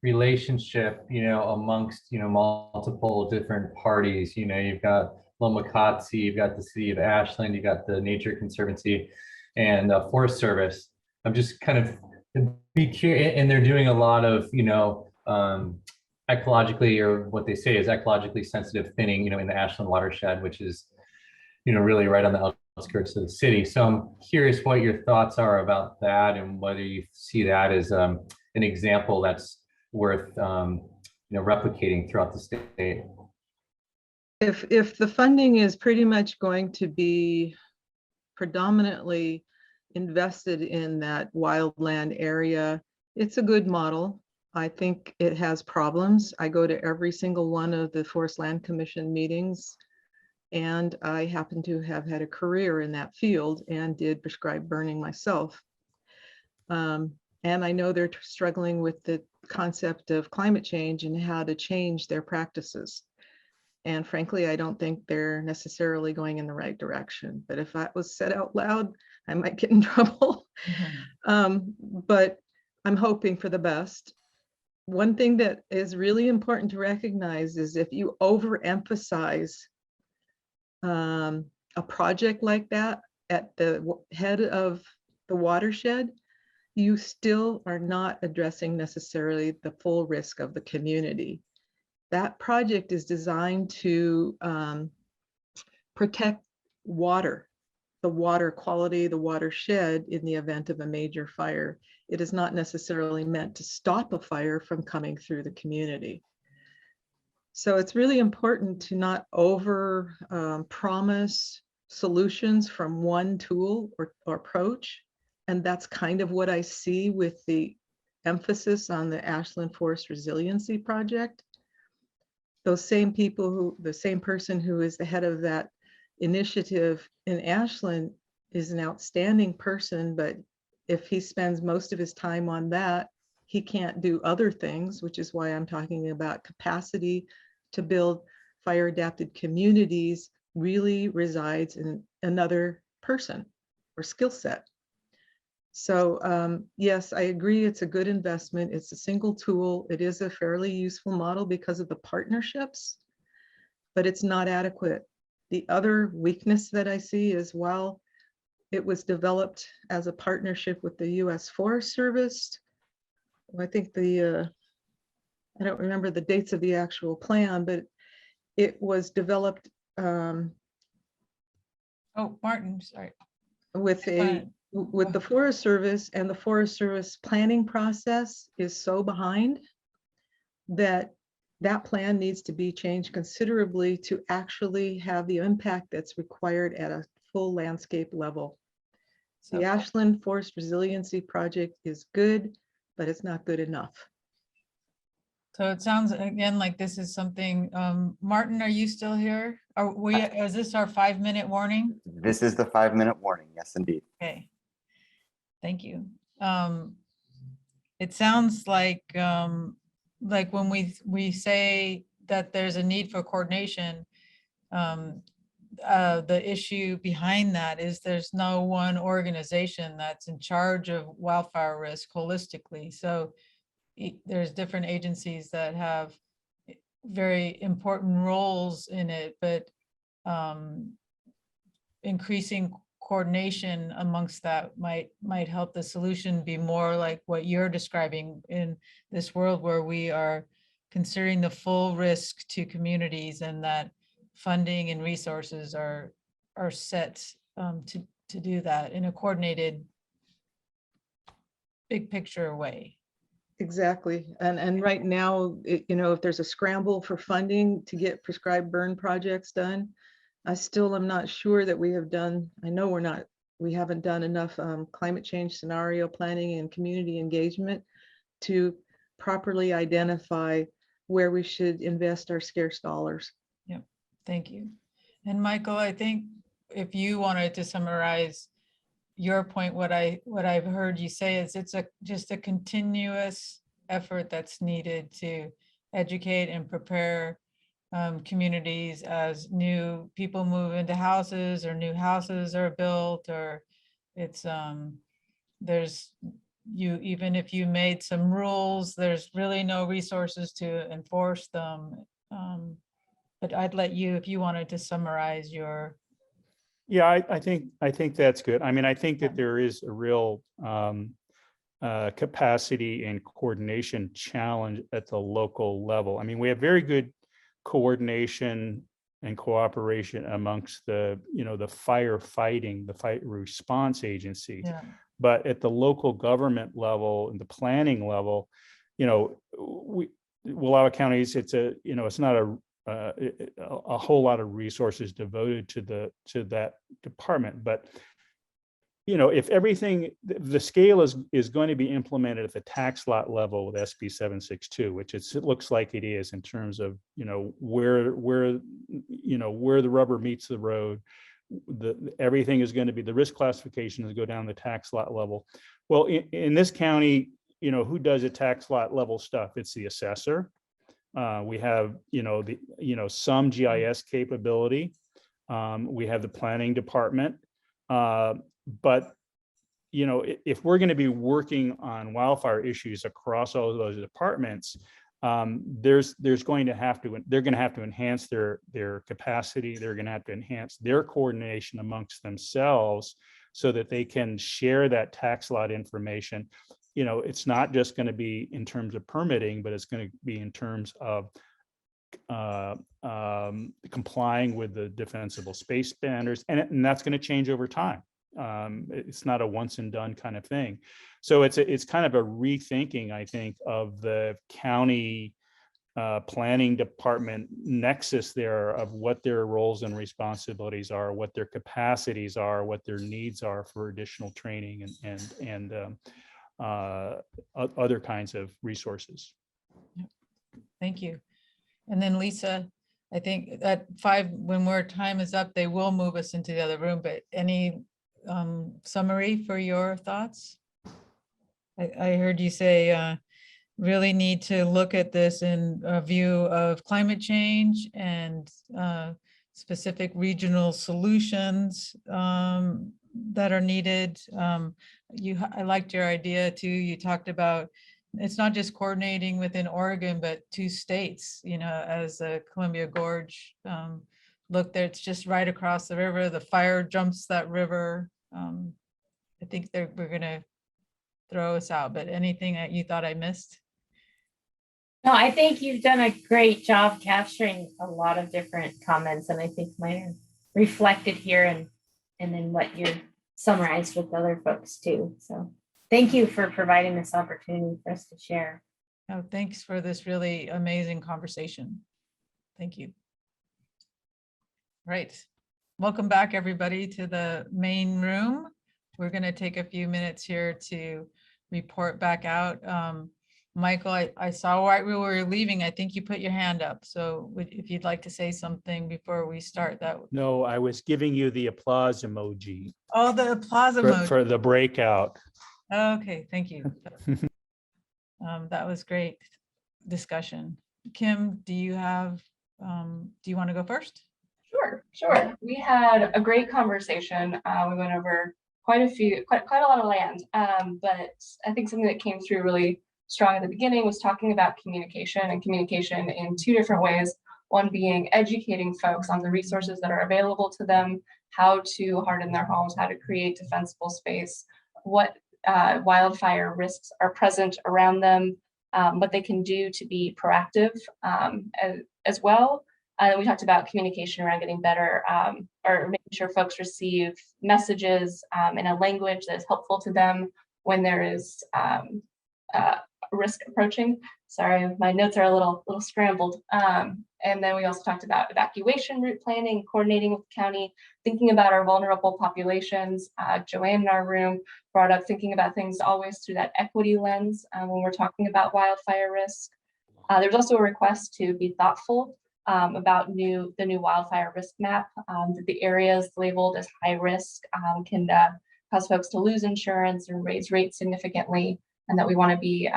relationship, amongst, multiple different parties. You've got Lomakatsi, you've got the city of Ashland, you've got the Nature Conservancy and Forest Service. I'm just kind of be curious, and they're doing a lot of, ecologically, or what they say is ecologically sensitive thinning, in the Ashland watershed, which is, really right on the outskirts of the city. So I'm curious what your thoughts are about that, and whether you see that as an example that's worth, replicating throughout the state. If the funding is pretty much going to be predominantly invested in that wildland area, it's a good model. I think it has problems. I go to every single one of the Forest Land Commission meetings, and I happen to have had a career in that field and did prescribed burning myself. And I know they're struggling with the concept of climate change and how to change their practices. And frankly, I don't think they're necessarily going in the right direction. But if that was said out loud, I might get in trouble. But I'm hoping for the best. One thing that is really important to recognize is if you overemphasize a project like that at the head of the watershed, you still are not addressing necessarily the full risk of the community. That project is designed to protect water, the water quality, the watershed in the event of a major fire. It is not necessarily meant to stop a fire from coming through the community. So it's really important to not over promise solutions from one tool or approach. And that's kind of what I see with the emphasis on the Ashland Forest Resiliency Project. Those same people the same person who is the head of that initiative in Ashland is an outstanding person, but if he spends most of his time on that, he can't do other things, which is why I'm talking about capacity to build fire adapted communities really resides in another person or skill set. So yes, I agree, it's a good investment. It's a single tool. It is a fairly useful model because of the partnerships, but it's not adequate. The other weakness that I see is while it was developed as a partnership with the U.S. Forest Service, I think I don't remember the dates of the actual plan, but it was developed Oh, Martin, sorry. With the Forest Service, and the Forest Service planning process is so behind that that plan needs to be changed considerably to actually have the impact that's required at a full landscape level. The Ashland Forest Resiliency Project is good, but it's not good enough. So it sounds again like this is something, Martin, are you still here? Is this our 5-minute warning? This is the 5-minute warning. Yes, indeed. Okay. Thank you. It sounds like when we say that there's a need for coordination, the issue behind that is there's no one organization that's in charge of wildfire risk holistically. So there's different agencies that have very important roles in it, but increasing coordination amongst that might help the solution be more like what you're describing in this world where we are considering the full risk to communities, and that funding and resources are set to do that in a coordinated big picture way. Exactly. And right now, if there's a scramble for funding to get prescribed burn projects done, I still am not sure that we have done, I know we haven't done enough climate change scenario planning and community engagement to properly identify where we should invest our scarce dollars. Yep, thank you. And Michael, I think if you wanted to summarize your point, what I've heard you say is it's just a continuous effort that's needed to educate and prepare communities as new people move into houses, or new houses are built, or it's even if you made some rules, there's really no resources to enforce them. But I'd let you, if you wanted to summarize your. Yeah, I think that's good. I mean, I think that there is a real capacity and coordination challenge at the local level. I mean, we have very good coordination and cooperation amongst the firefighting, the fire response agencies. Yeah. But at the local government level and the planning level, Wallowa counties, it's not a whole lot of resources devoted to that department. But if everything, the scale is going to be implemented at the tax lot level with SB 762, which it looks like it is in terms of where the rubber meets the road. Everything is going to be, the risk classification is go down the tax lot level. Well, in this county, who does the tax lot level stuff? It's the assessor. We have some GIS capability. We have the planning department. But if we're going to be working on wildfire issues across all of those departments, they're going to have to enhance their capacity. They're going to have to enhance their coordination amongst themselves so that they can share that tax lot information. It's not just going to be in terms of permitting, but it's going to be in terms of complying with the defensible space standards, and that's going to change over time. It's not a once and done kind of thing. So it's kind of a rethinking, I think, of the county planning department nexus there of what their roles and responsibilities are, what their capacities are, what their needs are for additional training and other kinds of resources. Thank you. And then Lisa, I think at 5, when our time is up, they will move us into the other room, but any summary for your thoughts? I heard you say really need to look at this in a view of climate change and specific regional solutions that are needed. I liked your idea too. You talked about it's not just coordinating within Oregon, but 2 states, as the Columbia Gorge look there, it's just right across the river. The fire jumps that river. I think we're going to throw us out, but anything that you thought I missed? No, I think you've done a great job capturing a lot of different comments, and I think mine are reflected here and then what you're summarized with other folks too. So thank you for providing this opportunity for us to share. Oh, thanks for this really amazing conversation. Thank you. Right. Welcome back, everybody, to the main room. We're going to take a few minutes here to report back out. Michael, I saw right we were leaving. I think you put your hand up. So if you'd like to say something before we start that. No, I was giving you the applause emoji. Oh, the applause emoji. For the breakout. Okay, thank you. That was great discussion. Kim, do you want to go first? Sure. We had a great conversation. We went over quite a lot of land, but I think something that came through really strong at the beginning was talking about communication in 2 different ways. One being educating folks on the resources that are available to them, how to harden their homes, how to create defensible space, what wildfire risks are present around them, what they can do to be proactive as well. And we talked about communication around getting better or making sure folks receive messages in a language that is helpful to them when there is risk approaching. Sorry, my notes are a little scrambled. And then we also talked about evacuation route planning, coordinating with the county, thinking about our vulnerable populations. Joanne in our room brought up thinking about things always through that equity lens when we're talking about wildfire risk. There's also a request to be thoughtful about the new wildfire risk map, that the areas labeled as high risk can cause folks to lose insurance and raise rates significantly, and that we want to be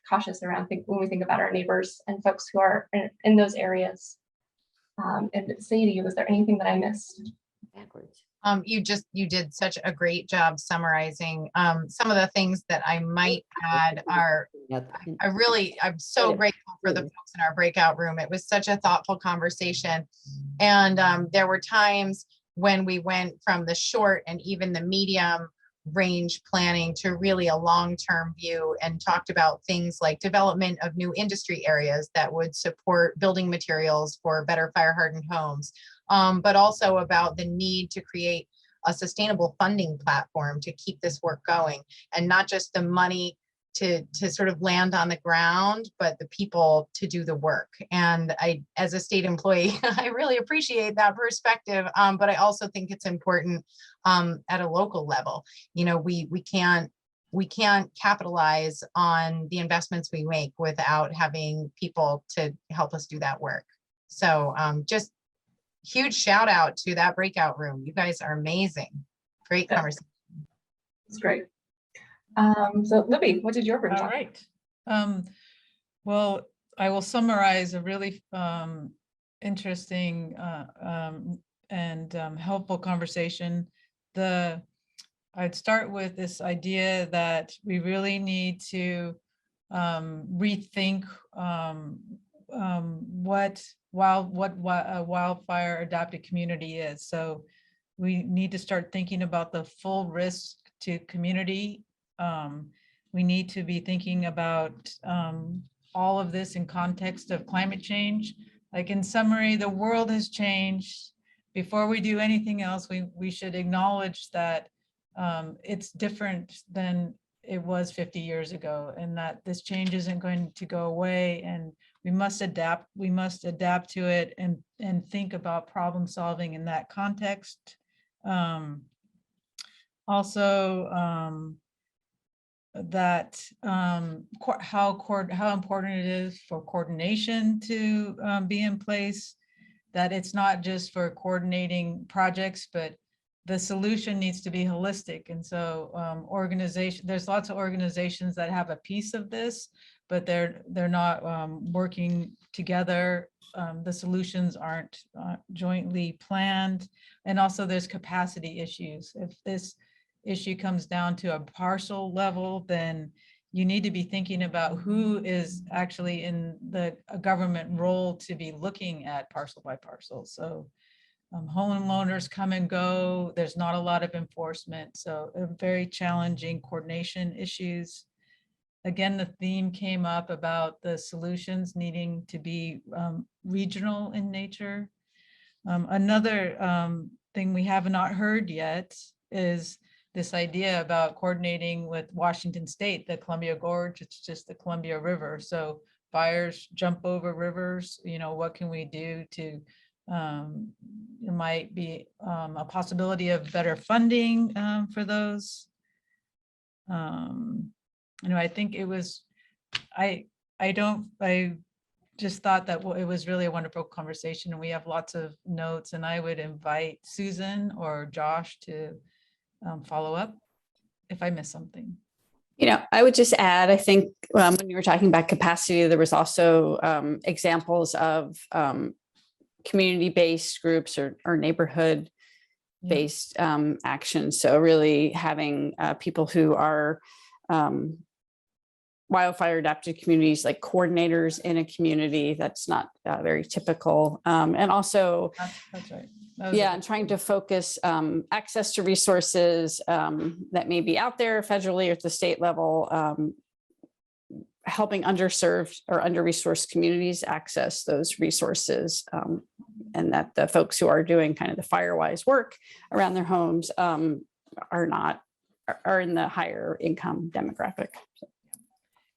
cautious around when we think about our neighbors and folks who are in those areas. And Sadie, was there anything that I missed? Backwards. You did such a great job summarizing some of the things that I might add are, I'm so grateful for the folks in our breakout room. It was such a thoughtful conversation. And there were times when we went from the short and even the medium range planning to really a long-term view and talked about things like development of new industry areas that would support building materials for better fire hardened homes, but also about the need to create a sustainable funding platform to keep this work going, and not just the money to sort of land on the ground, but the people to do the work. And I, as a state employee, I really appreciate that perspective. But I also think it's important at a local level. You know, we can't capitalize on the investments we make without having people to help us do that work. So just huge shout out to that breakout room. You guys are amazing. Great conversation. It's great. So Libby, what did your bring? All right. Well, I will summarize a really interesting and helpful conversation. I'd start with this idea that we really need to rethink what a wildfire adapted community is. So we need to start thinking about the full risk to community. We need to be thinking about all of this in context of climate change. Like, in summary, the world has changed. Before we do anything else, we should acknowledge that it's different than it was 50 years ago, and that this change isn't going to go away, and we must adapt. We must adapt to it and think about problem solving in that context. Also, that how important it is for coordination to be in place, that it's not just for coordinating projects, but the solution needs to be holistic. And so there's lots of organizations that have a piece of this, but they're not working together. The solutions aren't jointly planned. And also there's capacity issues. If this issue comes down to a parcel level, then you need to be thinking about who is actually in a government role to be looking at parcel by parcel. So homeowners come and go. There's not a lot of enforcement. So very challenging coordination issues. Again, the theme came up about the solutions needing to be regional in nature. Another thing we have not heard yet is this idea about coordinating with Washington State, the Columbia Gorge. It's just the Columbia River. So fires jump over rivers. You know, what can we do to, it might be a possibility of better funding for those. You know, I think it was, I just thought that it was really a wonderful conversation, and we have lots of notes, and I would invite Susan or Josh to follow up if I missed something. You know, I would just add, I think when you were talking about capacity, there was also examples of community-based groups or neighborhood-based actions. So really having people who are wildfire adapted communities, like coordinators in a community, that's not very typical. And also, that's right. Yeah, and trying to focus access to resources that may be out there federally or at the state level, helping underserved or under-resourced communities access those resources, and that the folks who are doing kind of the FireWise work around their homes are in the higher income demographic.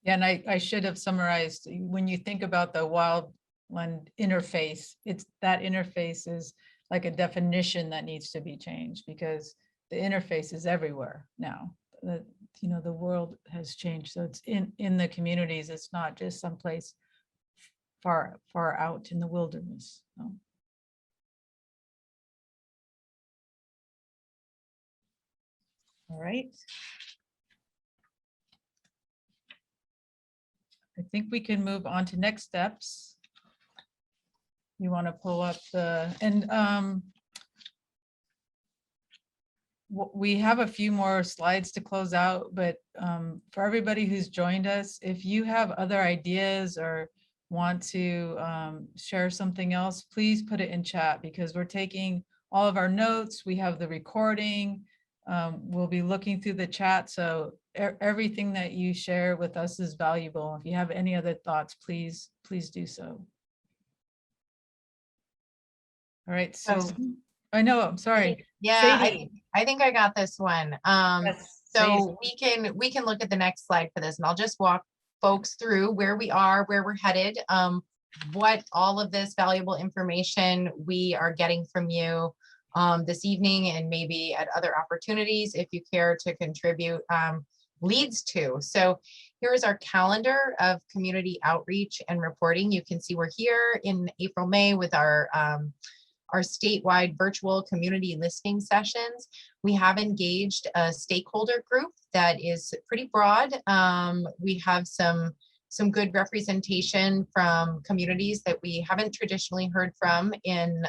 Yeah, and I should have summarized, when you think about the wildland interface, that interface is like a definition that needs to be changed, because the interface is everywhere now. The world has changed, so it's in the communities. It's not just someplace far out in the wilderness. So. All right. I think we can move on to next steps. You want to pull up we have a few more slides to close out, but for everybody who's joined us, if you have other ideas or want to share something else, please put it in chat, because we're taking all of our notes. We have the recording. We'll be looking through the chat. So everything that you share with us is valuable. If you have any other thoughts, please do so. All right, so I know, I'm sorry. Yeah, Sadie. I think I got this one. So we can look at the next slide for this, and I'll just walk folks through where we are, where we're headed, what all of this valuable information we are getting from you this evening, and maybe at other opportunities if you care to contribute, leads to. So here's our calendar of community outreach and reporting. You can see we're here in April, May with our statewide virtual community listening sessions. We have engaged a stakeholder group that is pretty broad. We have some good representation from communities that we haven't traditionally heard from in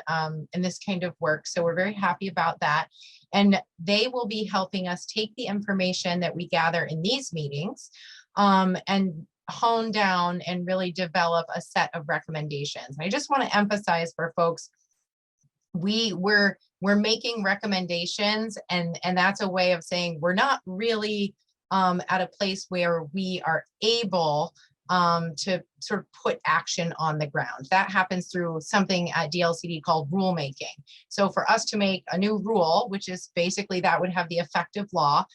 this kind of work. So we're very happy about that. And they will be helping us take the information that we gather in these meetings and hone down and really develop a set of recommendations. And I just want to emphasize for folks, we're making recommendations, and that's a way of saying we're not really at a place where we are able to sort of put action on the ground. That happens through something at DLCD called rulemaking. So for us to make a new rule, which is basically that would have the effect of law,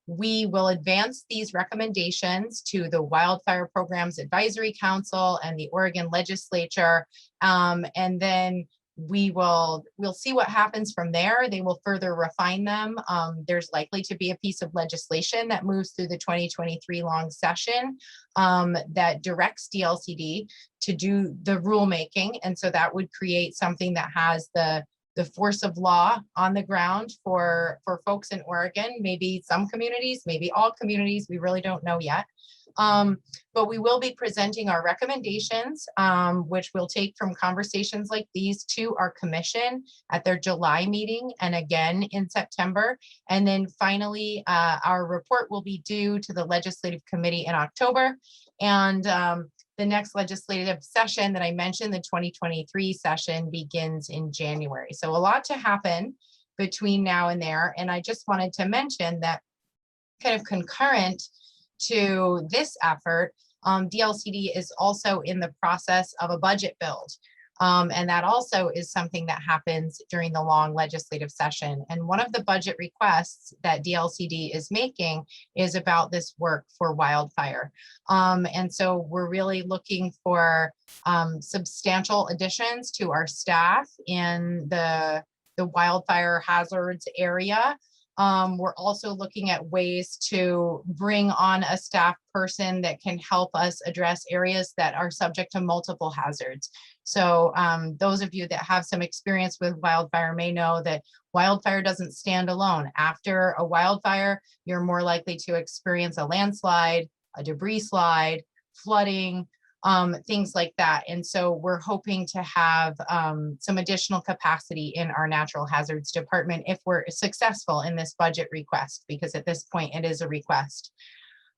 we will advance these recommendations to the Wildfire Programs Advisory Council and the Oregon Legislature, and then we'll see what happens from there. They will further refine them. There's likely to be a piece of legislation that moves through the 2023 long session that directs DLCD to do the rulemaking. And so that would create something that has the force of law on the ground for folks in Oregon, maybe some communities, maybe all communities, we really don't know yet. But we will be presenting our recommendations, which we'll take from conversations like these to our commission at their July meeting and again in September. And then finally, our report will be due to the legislative committee in October. And the next legislative session that I mentioned, the 2023 session, begins in January. So a lot to happen between now and there. And I just wanted to mention that kind of concurrent to this effort, DLCD is also in the process of a budget build. And that also is something that happens during the long legislative session. And one of the budget requests that DLCD is making is about this work for wildfire. And so we're really looking for substantial additions to our staff in the wildfire hazards area. We're also looking at ways to bring on a staff person that can help us address areas that are subject to multiple hazards. So those of you that have some experience with wildfire may know that wildfire doesn't stand alone. After a wildfire, you're more likely to experience a landslide, a debris slide, flooding, things like that. And so we're hoping to have some additional capacity in our natural hazards department if we're successful in this budget request, because at this point it is a request.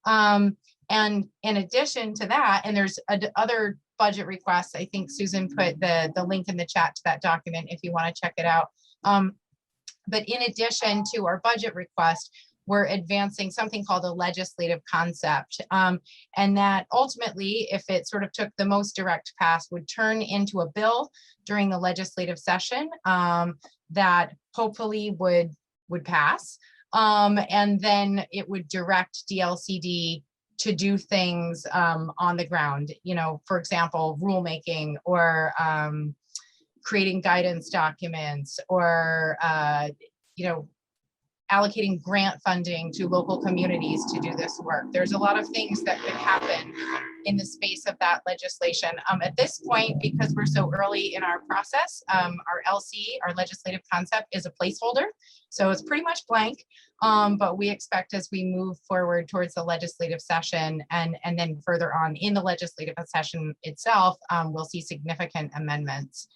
And in addition to that, and there's other budget requests, I think Susan put the link in the chat to that document if you want to check it out. But in addition to our budget request, we're advancing something called a legislative concept. And that ultimately, if it sort of took the most direct path, would turn into a bill during the legislative session that hopefully would pass. And then it would direct DLCD to do things on the ground, you know, for example, rulemaking or creating guidance documents or, you know, allocating grant funding to local communities to do this work. There's a lot of things that could happen in the space of that legislation. At this point, because we're so early in our process, our LC, our legislative concept, is a placeholder. So it's pretty much blank, but we expect as we move forward towards the legislative session and then further on in the legislative session itself, we'll see significant amendments.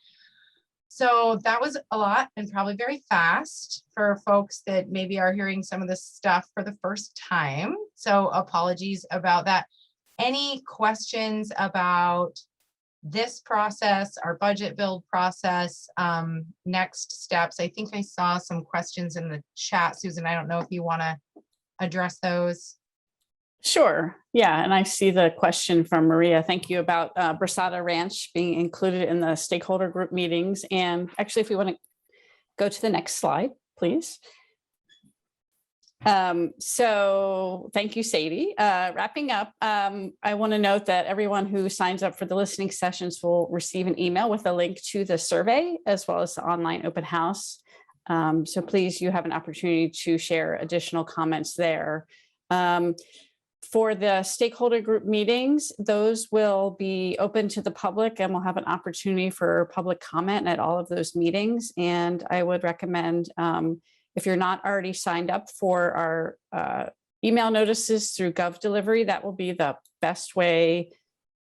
So that was a lot and probably very fast for folks that maybe are hearing some of this stuff for the first time. So apologies about that. Any questions about this process, our budget build process, next steps? I think I saw some questions in the chat, Susan. I don't know if you want to address those. Sure. Yeah. And I see the question from Maria. Thank you about Brasada Ranch being included in the stakeholder group meetings. And actually, if we want to go to the next slide, please. So thank you, Sadie. Wrapping up, I want to note that everyone who signs up for the listening sessions will receive an email with a link to the survey as well as the online open house. So please, you have an opportunity to share additional comments there. For the stakeholder group meetings, those will be open to the public and we'll have an opportunity for public comment at all of those meetings. And I would recommend, if you're not already signed up for our email notices through GovDelivery, that will be the best way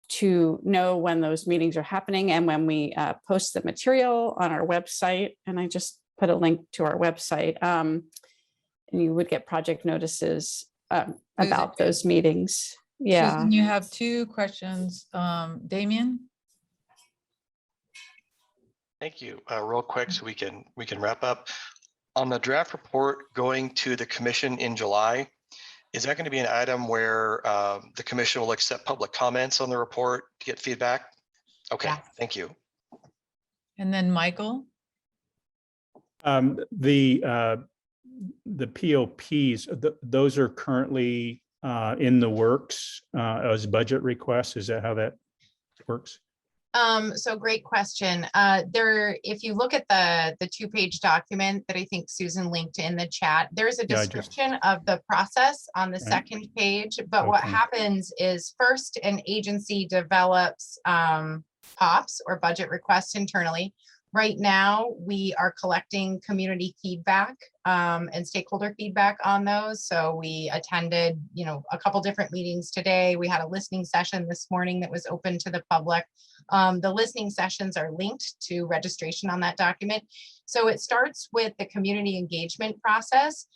to know when those meetings are happening and when we post the material on our website. And I just put a link to our website, and you would get project notices about those meetings. Yeah. Susan, you have two questions. Damian? Thank you. Real quick, so we can wrap up. On the draft report going to the commission in July, is that going to be an item where the commission will accept public comments on the report to get feedback? Okay, yeah. Thank you. And then Michael? The POPs, those are currently in the works as budget requests. Is that how that works? So great question. If you look at the 2-page document that I think Susan linked in the chat, there's a description of the process on the second page. But what happens is first an agency develops POPs or budget requests internally. Right now, we are collecting community feedback and stakeholder feedback on those. So we attended, a couple different meetings today. We had a listening session this morning that was open to the public. The listening sessions are linked to registration on that document. So it starts with the community engagement process.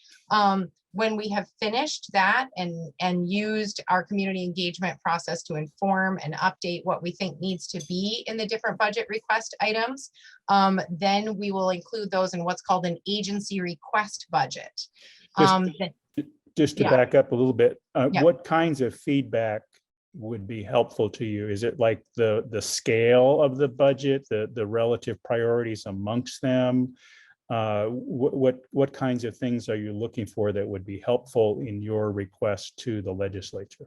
When we have finished that and used our community engagement process to inform and update what we think needs to be in the different budget request items, then we will include those in what's called an agency request budget. Just to back up a little bit, what kinds of feedback would be helpful to you? Is it like the scale of the budget, the relative priorities amongst them? What kinds of things are you looking for that would be helpful in your request to the legislature?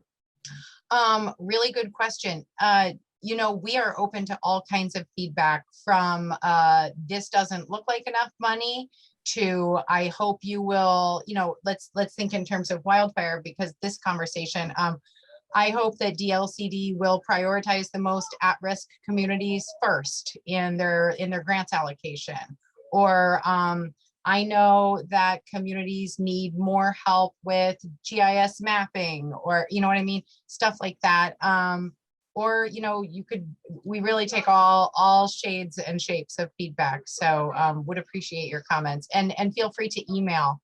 Really good question. We are open to all kinds of feedback from this doesn't look like enough money to I hope you will, let's think in terms of wildfire, because this conversation, I hope that DLCD will prioritize the most at-risk communities first in their grants allocation. Or I know that communities need more help with GIS mapping, or you know what I mean, stuff like that. Or we really take all shades and shapes of feedback. So would appreciate your comments, and feel free to email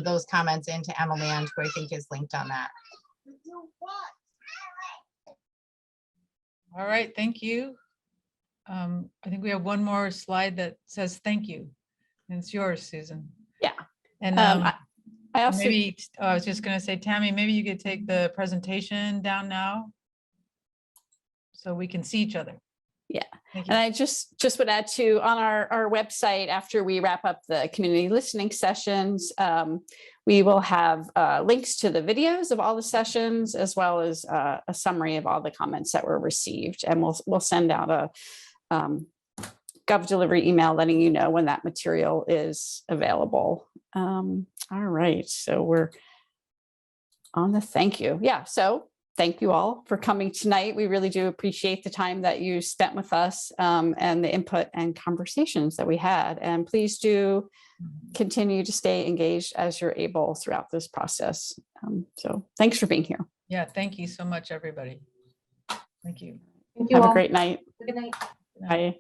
those comments into Emma Land, who I think is linked on that. All right, thank you. I think we have one more slide that says thank you. And it's yours, Susan. Yeah. And I also, Maybe, I was just gonna say, Tammy, maybe you could take the presentation down now so we can see each other. yeah. Thank And you. I just would add to, on our website, after we wrap up the community listening sessions, we will have links to the videos of all the sessions, as well as a summary of all the comments that were received. And we'll send out a Gov delivery email letting you know when that material is available. All right, so we're on the thank you. Yeah, so thank you all for coming tonight. We really do appreciate the time that you spent with us, and the input and conversations that we had. And please do continue to stay engaged as you're able throughout this process. So thanks for being here. Yeah, thank you so much, everybody. Thank you. Thank you Have all. a great night. Good night. Bye.